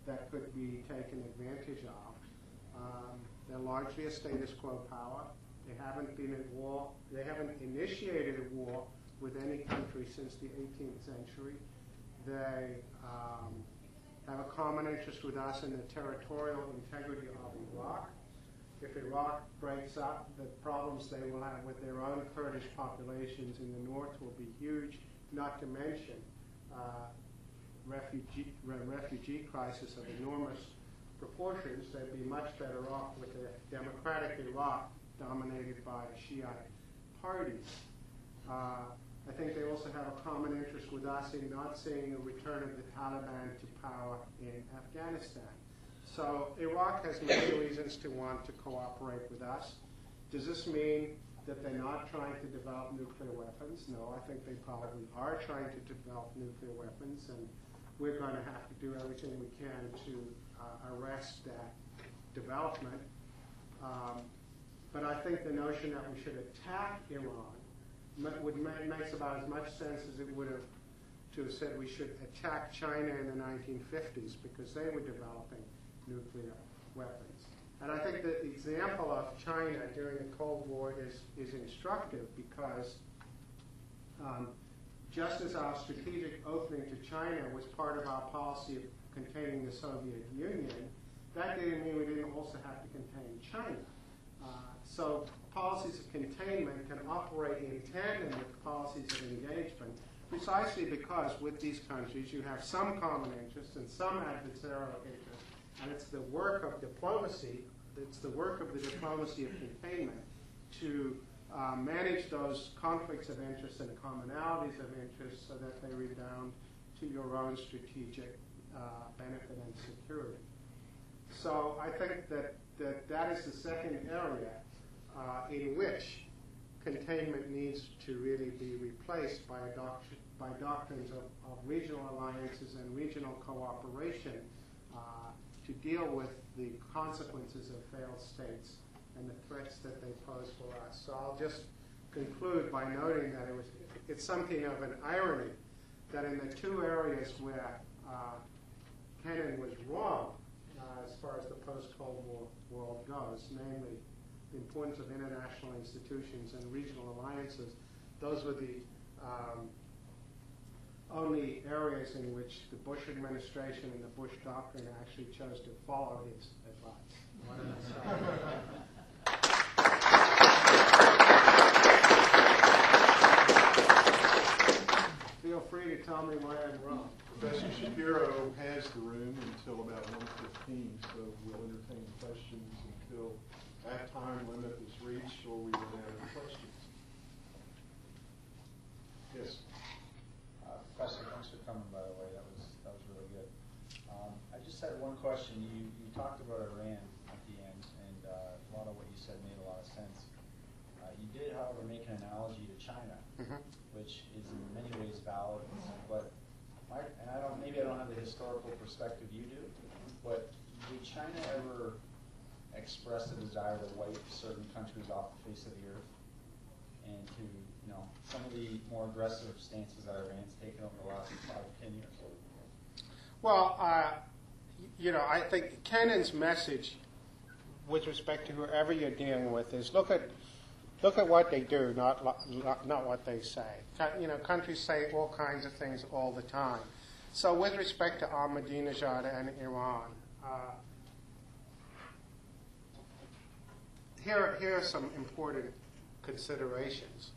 that could be taken advantage of. They're largely a status quo power. They haven't been at war. They haven't initiated a war with any country since the 18th century. They have a common interest with us in the territorial integrity of Iraq. If Iraq breaks up, the problems they will have with their own Kurdish populations in the north will be huge, not to mention refugee crisis of enormous proportions. They'd be much better off with a democratic Iraq dominated by Shiite parties. I think they also have a common interest with us in not seeing a return of the Taliban to power in Afghanistan. So Iraq has many reasons to want to cooperate with us. Does this mean that they're not trying to develop nuclear weapons? No, I think they probably are trying to develop nuclear weapons, and we're going to have to do everything we can to arrest that development. But I think the notion that we should attack Iran makes about as much sense as it would have to have said we should attack China in the 1950s because they were developing nuclear weapons. And I think the example of China during the Cold War is instructive because just as our strategic opening to China was part of our policy of containing the Soviet Union, that didn't mean we didn't also have to contain China. So policies of containment can operate in tandem with policies of engagement precisely because with these countries you have some common interests and some adversarial interests, and it's the work of diplomacy, it's the work of the diplomacy of containment to manage those conflicts of interest and commonalities of interest so that they redound to your own strategic benefit and security. So I think that is the second area in which containment needs to really be replaced by doctrines of regional alliances and regional cooperation to deal with the consequences of failed states and the threats that they pose for us. So I'll just conclude by noting that it's something of an irony that in the two areas where Kennan was wrong as far as the post-Cold War world goes, namely the importance of international institutions and regional alliances, those were the only areas in which the Bush administration and the Bush Doctrine actually chose to follow his advice. Feel free to tell me why I'm wrong. Professor Shapiro has the room. until about 1:15, so we'll entertain questions until that time limit is reached or we will have questions. Yes. Professor, thanks for coming, by the way. That was really good. I just had one question. You talked about Iran at the end, and a lot of what you said made a lot of sense. You did, however, make an analogy to China, which is in many ways valid. But maybe I don't have the historical perspective you do, but did China ever express a desire to wipe certain countries off the face of the earth, and to, some of the more aggressive stances that Iran's taken over the last 5 to 10 years? Well, I think Kennan's message with respect to whoever you're dealing with is look at what they do, not what they say. Countries say all kinds of things all the time. So with respect to Ahmadinejad and Iran, here are some important considerations.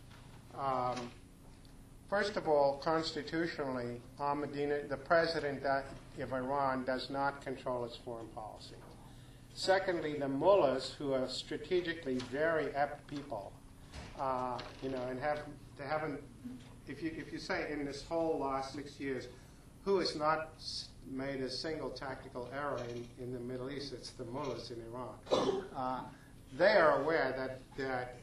First of all, constitutionally, the president of Iran does not control its foreign policy. Secondly, the mullahs, who are strategically very apt people, and haven't. If you say in this whole last 6 years, who has not made a single tactical error in the Middle East, it's the mullahs in Iran. They are aware that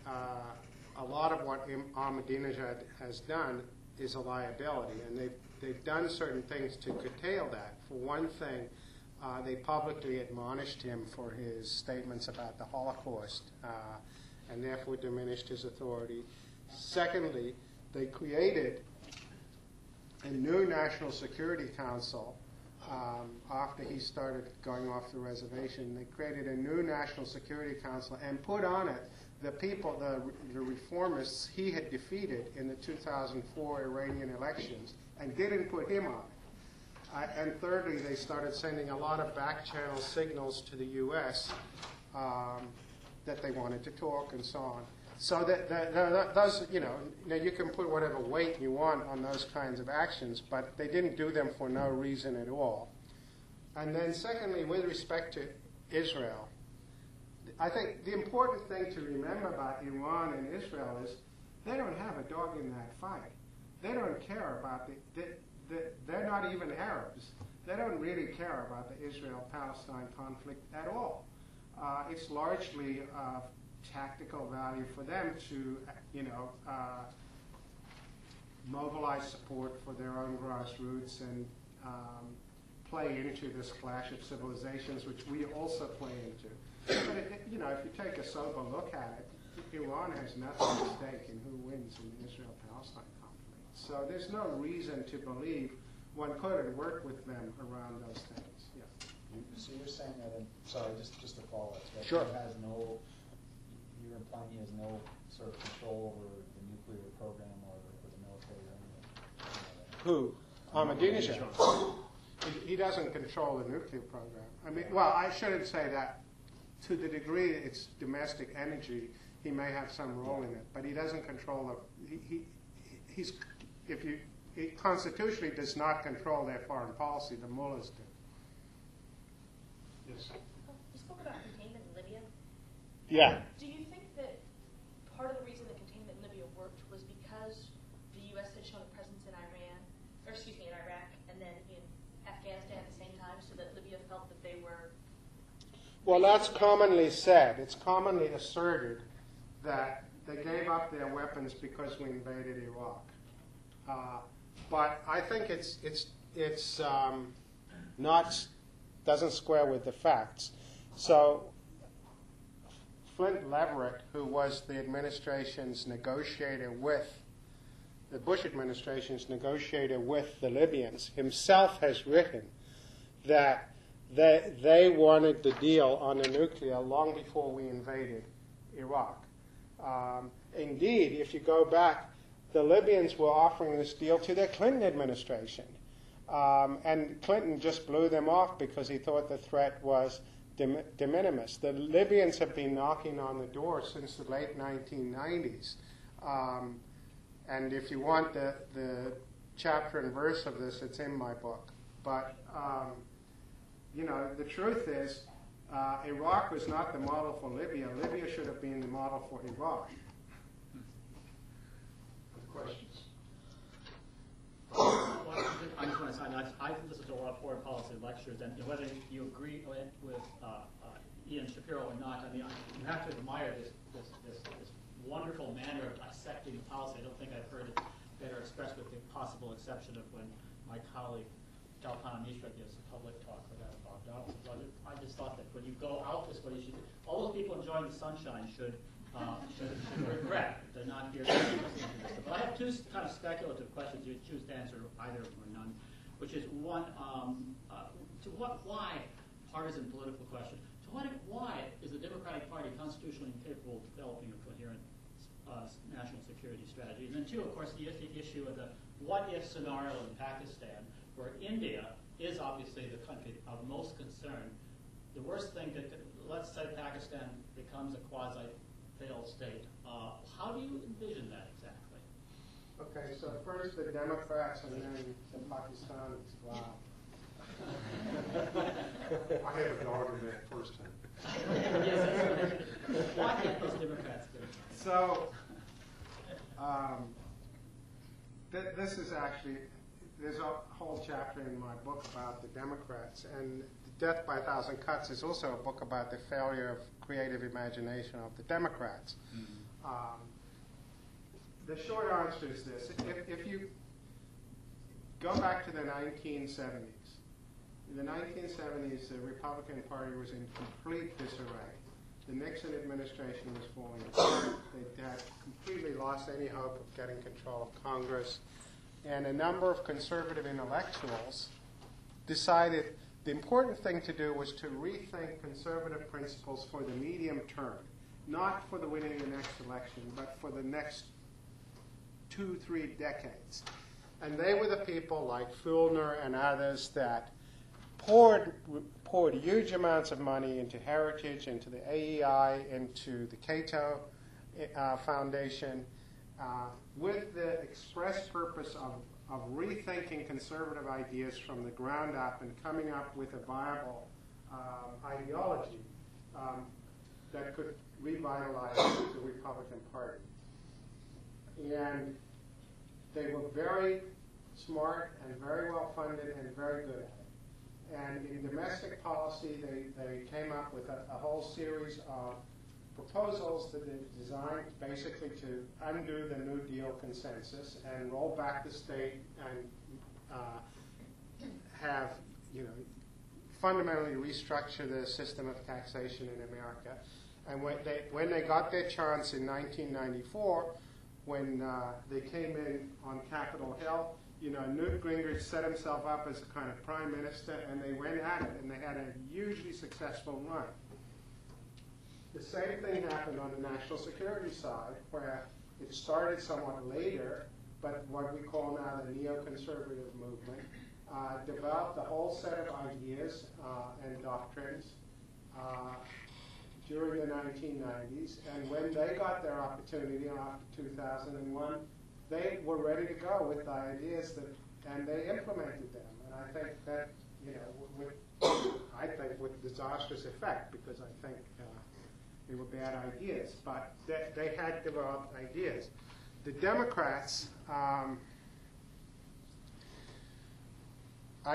a lot of what Ahmadinejad has done is a liability, and they've done certain things to curtail that. For one thing, they publicly admonished him for his statements about the Holocaust, and therefore diminished his authority. Secondly, they created a new National Security Council after he started going off the reservation. They created a new National Security Council and put on it the people, the reformists he had defeated in the 2004 Iranian elections, and didn't put him on it. And thirdly, they started sending a lot of back-channel signals to the U.S. That they wanted to talk and so on. So that those, now you can put whatever weight you want on those kinds of actions, but they didn't do them for no reason at all. And then secondly, with respect to Israel, I think the important thing to remember about Iran and Israel is they don't have a dog in that fight. They don't care about they're not even Arabs. They don't really care about the Israel-Palestine conflict at all. It's largely tactical value for them to, mobilize support for their own grassroots and play into this clash of civilizations, which we also play into. But if you take a sober look at it, Iran has nothing at stake in who wins in the Israel-Palestine conflict. So there's no reason to believe one couldn't work with them around those things. Yeah. So you're saying that, sorry, just to follow up, that sure. You're implying he has no sort of control over the nuclear program or the military or anything? Who? Ahmadinejad. He doesn't control the nuclear program. I mean, well, I shouldn't say that. To the degree it's domestic energy, he may have some role in it, but he doesn't control he constitutionally does not control their foreign policy. The mullahs do. Yes. You spoke about containment in Libya. Yeah. Do you think that part of the reason that containment in Libya worked was because the U.S. had shown a presence in Iraq, and then in Afghanistan at the same time, so that Libya felt that they were... Well, that's commonly said. It's commonly asserted that they gave up their weapons because we invaded Iraq. But I think it's doesn't square with the facts. So Flint Leverett, who was the administration's negotiator with the Bush administration's negotiator with the Libyans, himself has written that they wanted the deal on the nuclear long before we invaded Iraq. Indeed, if you go back, the Libyans were offering this deal to the Clinton administration. And Clinton just blew them off because he thought the threat was de minimis. The Libyans have been knocking on the door since the late 1990s. And if you want the chapter and verse of this, it's in my book. But you know, the truth is, Iraq was not the model for Libya. Libya should have been the model for Iraq. Questions? I just want to say, I've listened to a lot of foreign policy lectures, and whether you agree with Ian Shapiro or not, I mean, you have to admire this wonderful manner of dissecting the policy. I don't think I've heard it better expressed, with the possible exception of when my colleague Dalpan Mishra gives a public talk about Bob Dobbs. I just thought that when you go out this way, you should, all those people enjoying the sunshine should regret they're not here listening to this. But I have two kind of speculative questions. You choose to answer either or none, which is one: why partisan political question? Why is the Democratic Party constitutionally incapable of developing a coherent national security strategy? And then two, of course, the issue of the what-if scenario in Pakistan, where India is obviously the country of most concern. The worst thing that let's say Pakistan becomes a quasi-failed state. How do you envision that exactly? Okay, so first the Democrats and then the Pakistanis. Wow. I had a dog in that first time. Yes, why can't those Democrats do it? So, this is actually, there's a whole chapter in my book about the Democrats, and Death by a Thousand Cuts is also a book about the failure of creative imagination of the Democrats. Mm-hmm. The short answer is this. If you go back to the 1970s, in the 1970s, the Republican Party was in complete disarray. The Nixon administration was falling apart. They had completely lost any hope of getting control of Congress. And a number of conservative intellectuals decided the important thing to do was to rethink conservative principles for the medium term, not for the winning the next election, but for the next 2-3 decades. And they were the people like Fulner and others that poured huge amounts of money into Heritage, into the AEI, into the Cato Foundation, with the express purpose of rethinking conservative ideas from the ground up and coming up with a viable ideology that could revitalize the Republican Party. And they were very smart and very well funded and very good at it. And in domestic policy, they came up with a whole series of proposals that they designed basically to undo the New Deal consensus and roll back the state and have, you know, fundamentally restructure the system of taxation in America. And when they got their chance in 1994, when they came in on Capitol Hill, you know, Newt Gingrich set himself up as a kind of prime minister, and they went at it, and they had a hugely successful run. The same thing happened on the national security side, where it started somewhat later, but what we call now the neoconservative movement developed a whole set of ideas and doctrines during the 1990s, and when they got their opportunity after 2001, they were ready to go with the ideas and they implemented them. And I think that, you know, with disastrous effect, because I think they were bad ideas, but they had developed ideas. The Democrats, I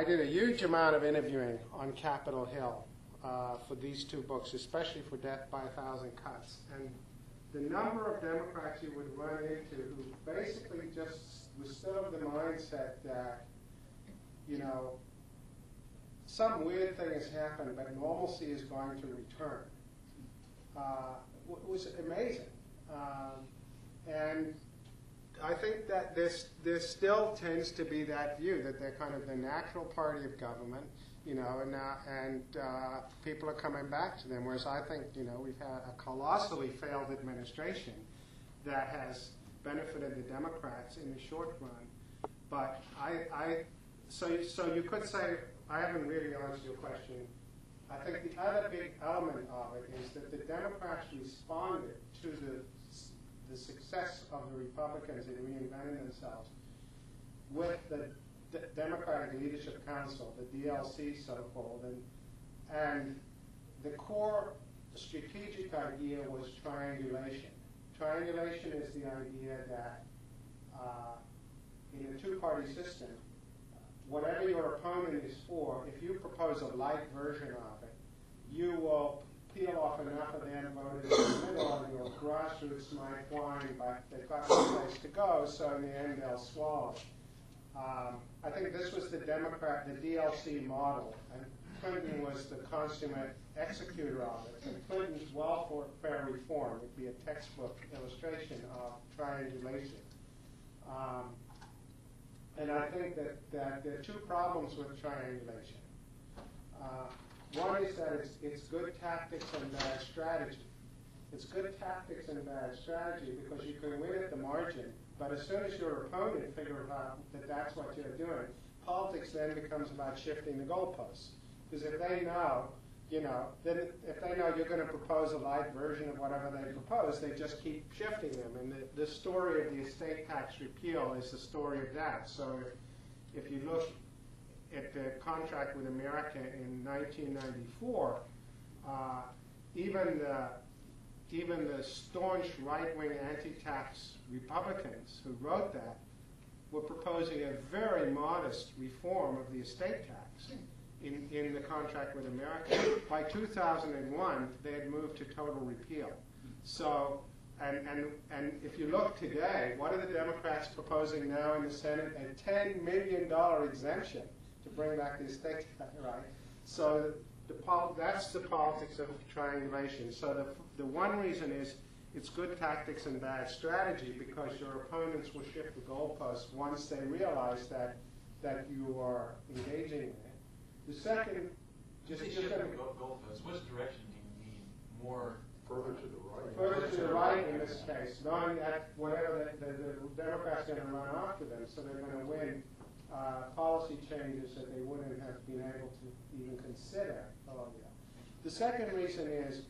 did a huge amount of interviewing on Capitol Hill for these two books, especially for Death by a Thousand Cuts. And the number of Democrats you would run into who basically just was still of the mindset that, you know, some weird thing has happened, but normalcy is going to return, was amazing. And I think that there still tends to be that view that they're kind of the natural party of government, you know, and people are coming back to them. Whereas I think, you know, we've had a colossally failed administration that has benefited the Democrats in the short run. But so you could say, I haven't really answered your question. I think the other big element of it is that the Democrats responded to the success of the Republicans in reinventing themselves with the Democratic Leadership Council, the DLC so-called, and And the core strategic idea was triangulation. Triangulation is the idea that in a two-party system, whatever your opponent is for, if you propose a light version of it, you will peel off enough of them voted in the middle, and your grassroots might whine, but they've got no place to go, so in the end they'll swallow. I think this was the DLC model, and Clinton was the consummate executor of it. And Clinton's welfare reform would be a textbook illustration of triangulation. And I think that there are two problems with triangulation. One is that it's good tactics and bad strategy. It's good tactics and bad strategy because you can win at the margin, but as soon as your opponent figures out that that's what you're doing, politics then becomes about shifting the goalposts. Because if they know, then if they know you're going to propose a light version of whatever they propose, they just keep shifting them. And the story of the estate tax repeal is the story of that. So if you look at the contract with America in 1994, even the staunch right-wing anti-tax Republicans who wrote that were proposing a very modest reform of the estate tax in the contract with America. By 2001, they had moved to total repeal. So, and if you look today, what are the Democrats proposing now in the Senate? A $10 million exemption to bring back the estate tax, right? So that's the politics of triangulation. So the one reason is it's good tactics and bad strategy because your opponents will shift the goalposts once they realize that you are engaging in it. The second, just shift the goalposts. Which direction do you mean? More further to the right. Further to the right in this case, knowing that whatever the Democrats are going to run after them, so they're going to win policy changes that they wouldn't have been able to even consider earlier. The second reason is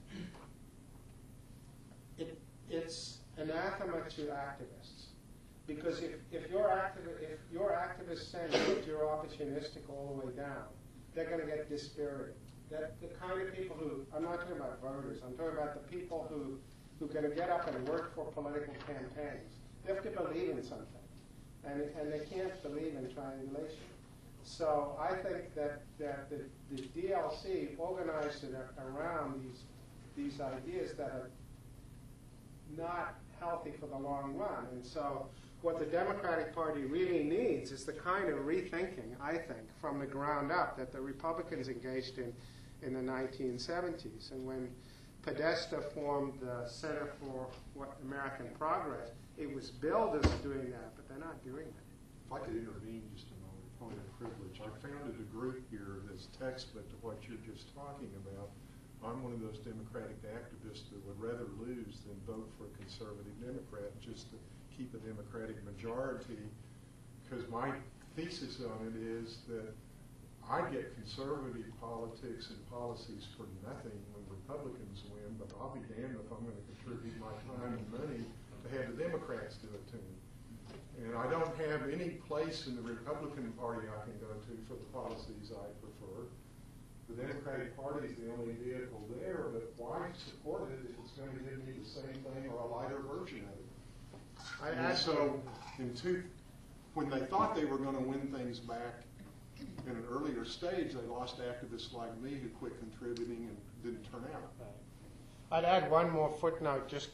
it's anathema to activists, because if your activists sense that you're opportunistic all the way down, they're going to get dispirited. That the kind of people who, I'm not talking about voters, I'm talking about the people who are going to get up and work for political campaigns. They have to believe in something, and they can't believe in triangulation. So I think that the DLC organized it around these ideas that are not healthy for the long run. And so what the Democratic Party really needs is the kind of rethinking, I think, from the ground up that the Republicans engaged in the 1970s. And when Podesta formed the Center for American Progress, it was billed as doing that, but they're not doing it. If I could intervene just a moment, point of privilege. I founded a group here that's textbook to what you're just talking about. I'm one of those Democratic activists that would rather lose than vote for a conservative Democrat just to keep a Democratic majority, because my thesis on it is that I get conservative politics and policies for nothing when Republicans win, but I'll be damned if I'm going to contribute my time and money to have the Democrats do it to me. And I don't have any place in the Republican Party I can go to for the policies I prefer. The Democratic Party is the only vehicle there, but why support it if it's going to give me the same thing or a lighter version of it? And so, when they thought they were going to win things back in an earlier stage, they lost activists like me who quit contributing and didn't turn out. I'd add one more footnote just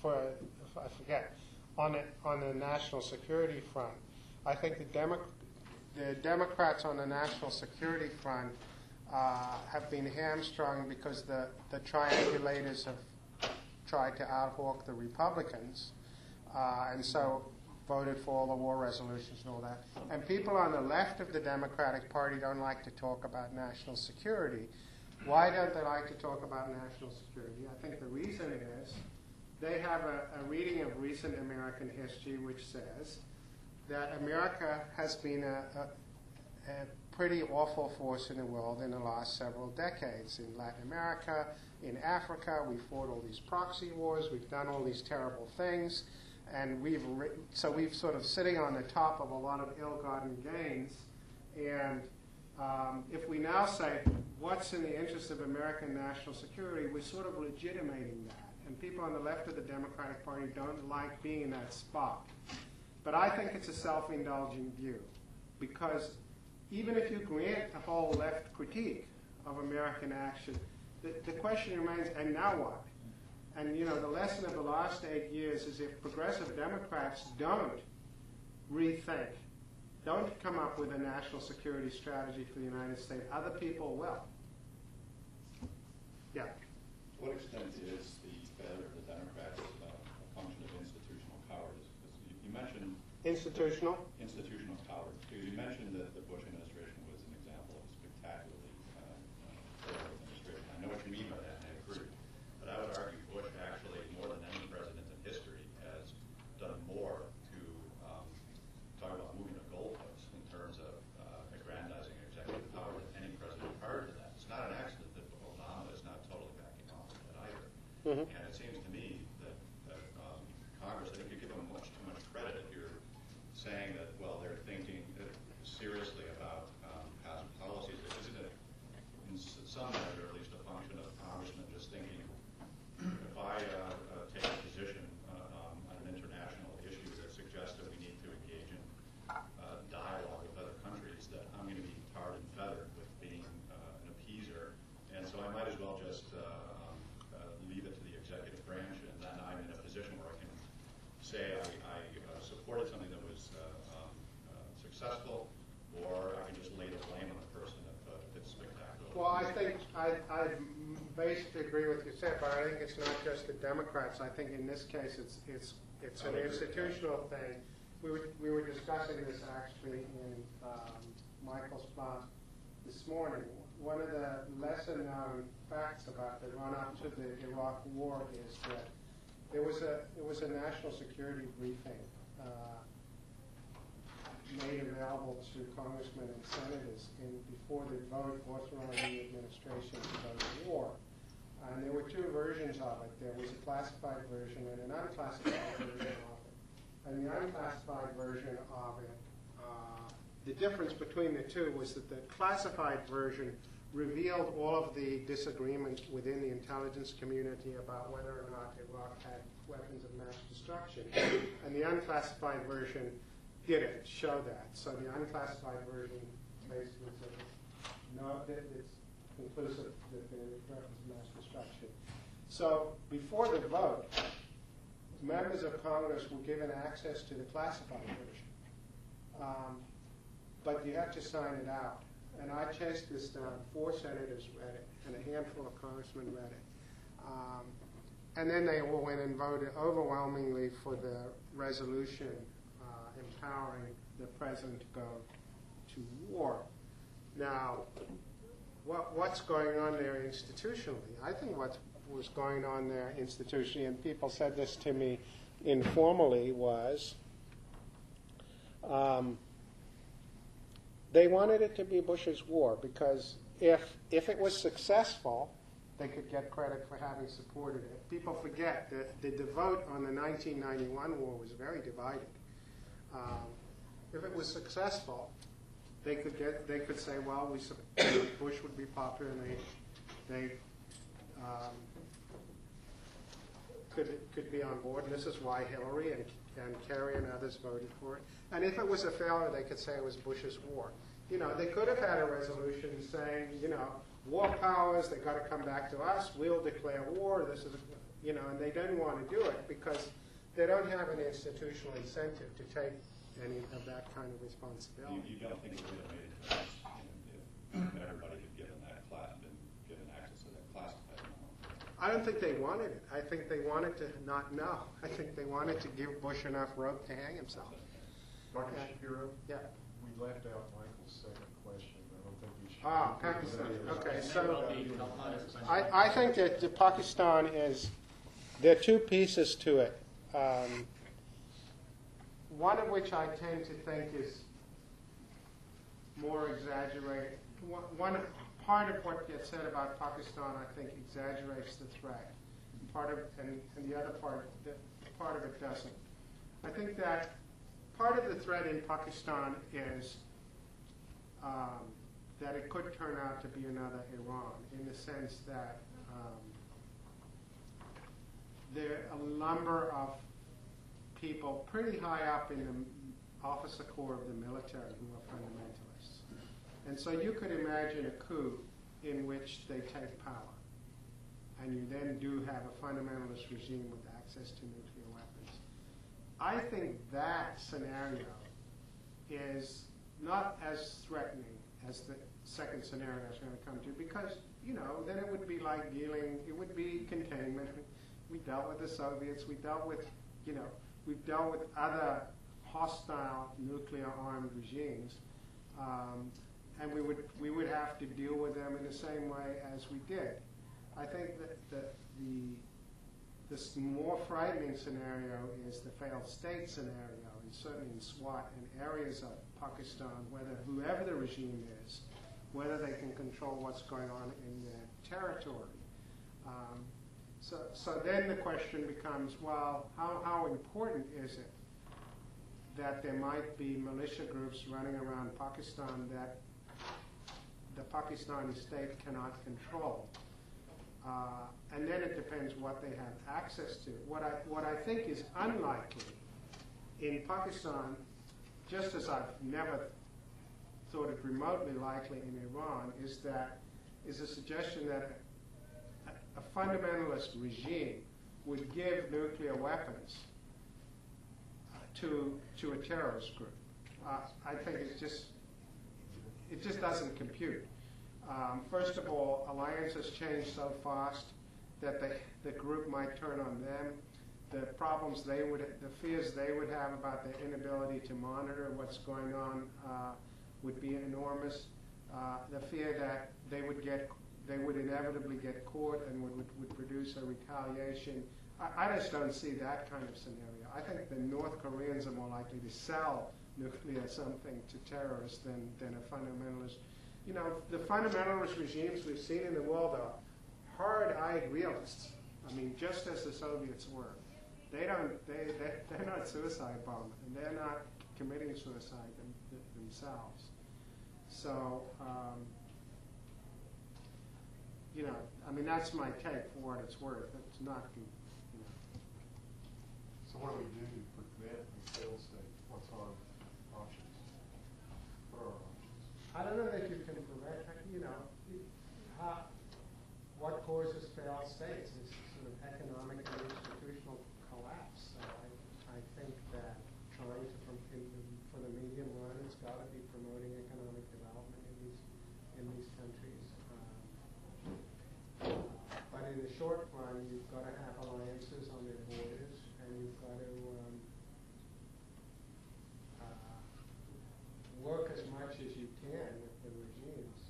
for, if I forget, on the national security front. I think the Democrats on the national security front have been hamstrung because the triangulators have tried to outhawk the Republicans, and so voted for all the war resolutions and all that. And people on the left of the Democratic Party don't like to talk about national security. Why don't they like to talk about national security? I think the reason is they have a reading of recent American history which says that America has been a pretty awful force in the world in the last several decades. In Latin America, in Africa, we fought all these proxy wars, we've done all these terrible things, and we've sort of sitting on the top of a lot of ill-gotten gains, and If we now say, what's in the interest of American national security, we're sort of legitimating that. And people on the left of the Democratic Party don't like being in that spot. But I think it's a self-indulgent view, because even if you grant the whole left critique of American action, the question remains, and now what? And the lesson of the last 8 years is if progressive Democrats don't rethink, don't come up with a national security strategy for the United States, other people will. Yeah. To what extent is the failure of the Democrats a function of institutional cowardice? Because you mentioned Institutional cowardice. Because you mentioned that the Bush administration was an example of a spectacularly failed administration. I know what you mean by that, and I agree. But I would argue Bush actually, more than any president in history, has done more to talk about moving the goalposts in terms of aggrandizing executive power than any president prior to that. It's not an accident that Obama is not totally backing off of that either. Mm-hmm. And it seems to me that Congress, I think you give them much too much credit if you're saying that, well, they're thinking seriously about passing policies. Isn't it, in some measure, at least a function of congressmen just thinking, if I take a position on an international issue that suggests that we need to engage in dialogue with other countries, that I'm going to be tarred and feathered with being an appeaser, and so I might as well just leave it to the executive branch, and then I'm in a position where I can say I supported something that was successful, or I can just lay the blame on the person if it's spectacular. Well, I think I basically agree with what you said, but I think it's not just the Democrats. I think in this case it's an institutional thing. We were discussing this actually in Michael's class this morning. One of the lesser-known facts about the run-up to the Iraq War is that there was a national security briefing made available to congressmen and senators before the vote authorizing the administration to go to war. And there were two versions of it. There was a classified version and an unclassified version of it. And the unclassified version of it, the difference between the two was that the classified version revealed all of the disagreement within the intelligence community about whether or not Iraq had weapons of mass destruction. And the unclassified version didn't show that. So the unclassified version basically said, no, it's conclusive that there was weapons of mass destruction. So before the vote, members of Congress were given access to the classified version. But you have to sign it out. And I chased this down. 4 senators read it, and a handful of congressmen read it. And then they all went and voted overwhelmingly for the resolution empowering the president to go to war. Now, what's going on there institutionally? I think what was going on there institutionally, and people said this to me informally, was they wanted it to be Bush's war, because if it was successful, they could get credit for having supported it. People forget that the vote on the 1991 war was very divided. If it was successful, they could say, well, Bush would be popular, and they could be on board, and this is why Hillary and Kerry and others voted for it. And if it was a failure, they could say it was Bush's war. They could have had a resolution saying, war powers, they've got to come back to us, we'll declare war, this is, and they didn't want to do it because they don't have an institutional incentive to take any of that kind of responsibility. You don't think it would have made a difference if everybody had been given access to that classified amount? I don't think they wanted it. I think they wanted to not know. I think they wanted to give Bush enough rope to hang himself. Dr. Shapiro? Yeah. We left out Michael's second question, but I don't think we should. Pakistan. Okay, so I think that Pakistan there are two pieces to it. One of which I tend to think is more exaggerated. Part of what gets said about Pakistan, I think, exaggerates the threat. And the other part of it doesn't. I think that part of the threat in Pakistan is that it could turn out to be another Iran, in the sense that there are a number of people pretty high up in the officer corps of the military who are fundamentalists. And so you could imagine a coup in which they take power, and you then do have a fundamentalist regime with access to nuclear weapons. I think that scenario is not as threatening as the second scenario I was going to come to, because, you know, then it would be like dealing, it would be containment. We dealt with the Soviets, we dealt with, you know, we've dealt with other hostile nuclear armed regimes, and we would have to deal with them in the same way as we did. I think that this more frightening scenario is the failed state scenario, and certainly in SWAT and areas of Pakistan, whoever the regime is, whether they can control what's going on in their territory. So then the question becomes, well, how important is it that there might be militia groups running around Pakistan that the Pakistani state cannot control? And then it depends what they have access to. What I think is unlikely in Pakistan, just as I've never thought it remotely likely in Iran, is a suggestion that a fundamentalist regime would give nuclear weapons to a terrorist group. I think it just doesn't compute. First of all, alliances change so fast that the group might turn on them. The problems the fears they would have about their inability to monitor what's going on would be enormous. The fear that they would inevitably get caught and would produce a retaliation. I just don't see that kind of scenario. I think the North Koreans are more likely to sell nuclear something to terrorists than a fundamentalist. You know, the fundamentalist regimes we've seen in the world are hard-eyed realists. I mean, just as the Soviets were. They're not suicide bombers, and they're not committing suicide themselves. So, you know, I mean, that's my take for what it's worth. It's not, you know. So what do we do to prevent a failed state? What's our options? What are our options? I don't know that you can prevent, you know, what causes failed states is sort of economic and institutional collapse. So I think that trying to, for the medium run, it's got to be promoting economic development in these countries. But in the short run, you've got to have alliances on their borders, and you've got to work as much as you can with the regimes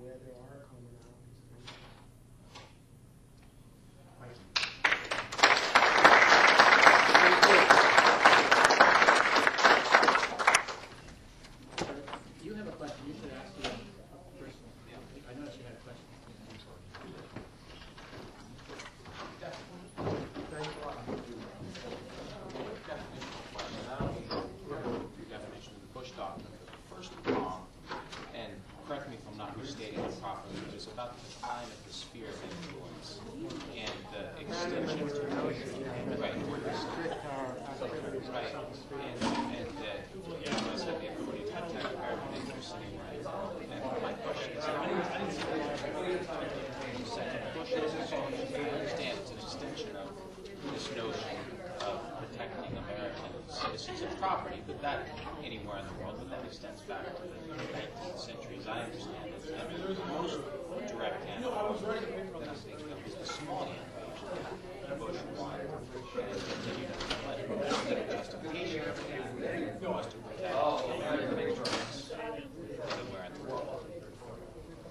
where there are commonalities. Thank you. You have a question. You should ask the person. I noticed you had a question. Definition of the Bush Doctrine. The first prong, and correct me if I'm not restating it properly, but it's about the time of the sphere of influence and the extension to right, and that was that everybody had to have American interest anyway. And my question is, Bush is, I understand it's an extension of this notion of protecting American citizens and property, but that anywhere in the world, but that extends back to the 19th century, as I understand it. I mean, the most direct hand that I think of is the Somali invasion that Bush won, and has continued to play. The justification of that was to protect American interests everywhere in the world.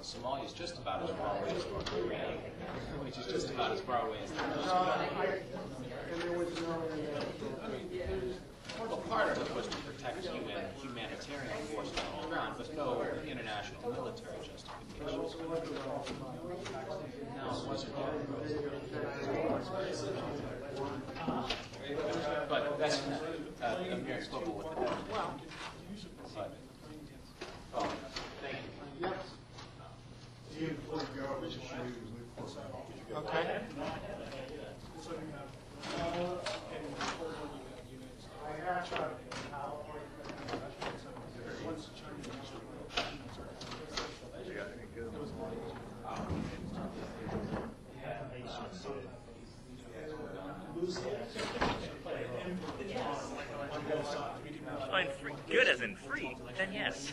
Somalia is just about as far away as North Korea, which is just about as far away as North Korea. And there was no. Well, part of it was to protect humanitarian forces on the ground, but no international military justifications. No, it wasn't. But that's a mere quibble with it. Well, thank you. Yes. Good as in free, then yes.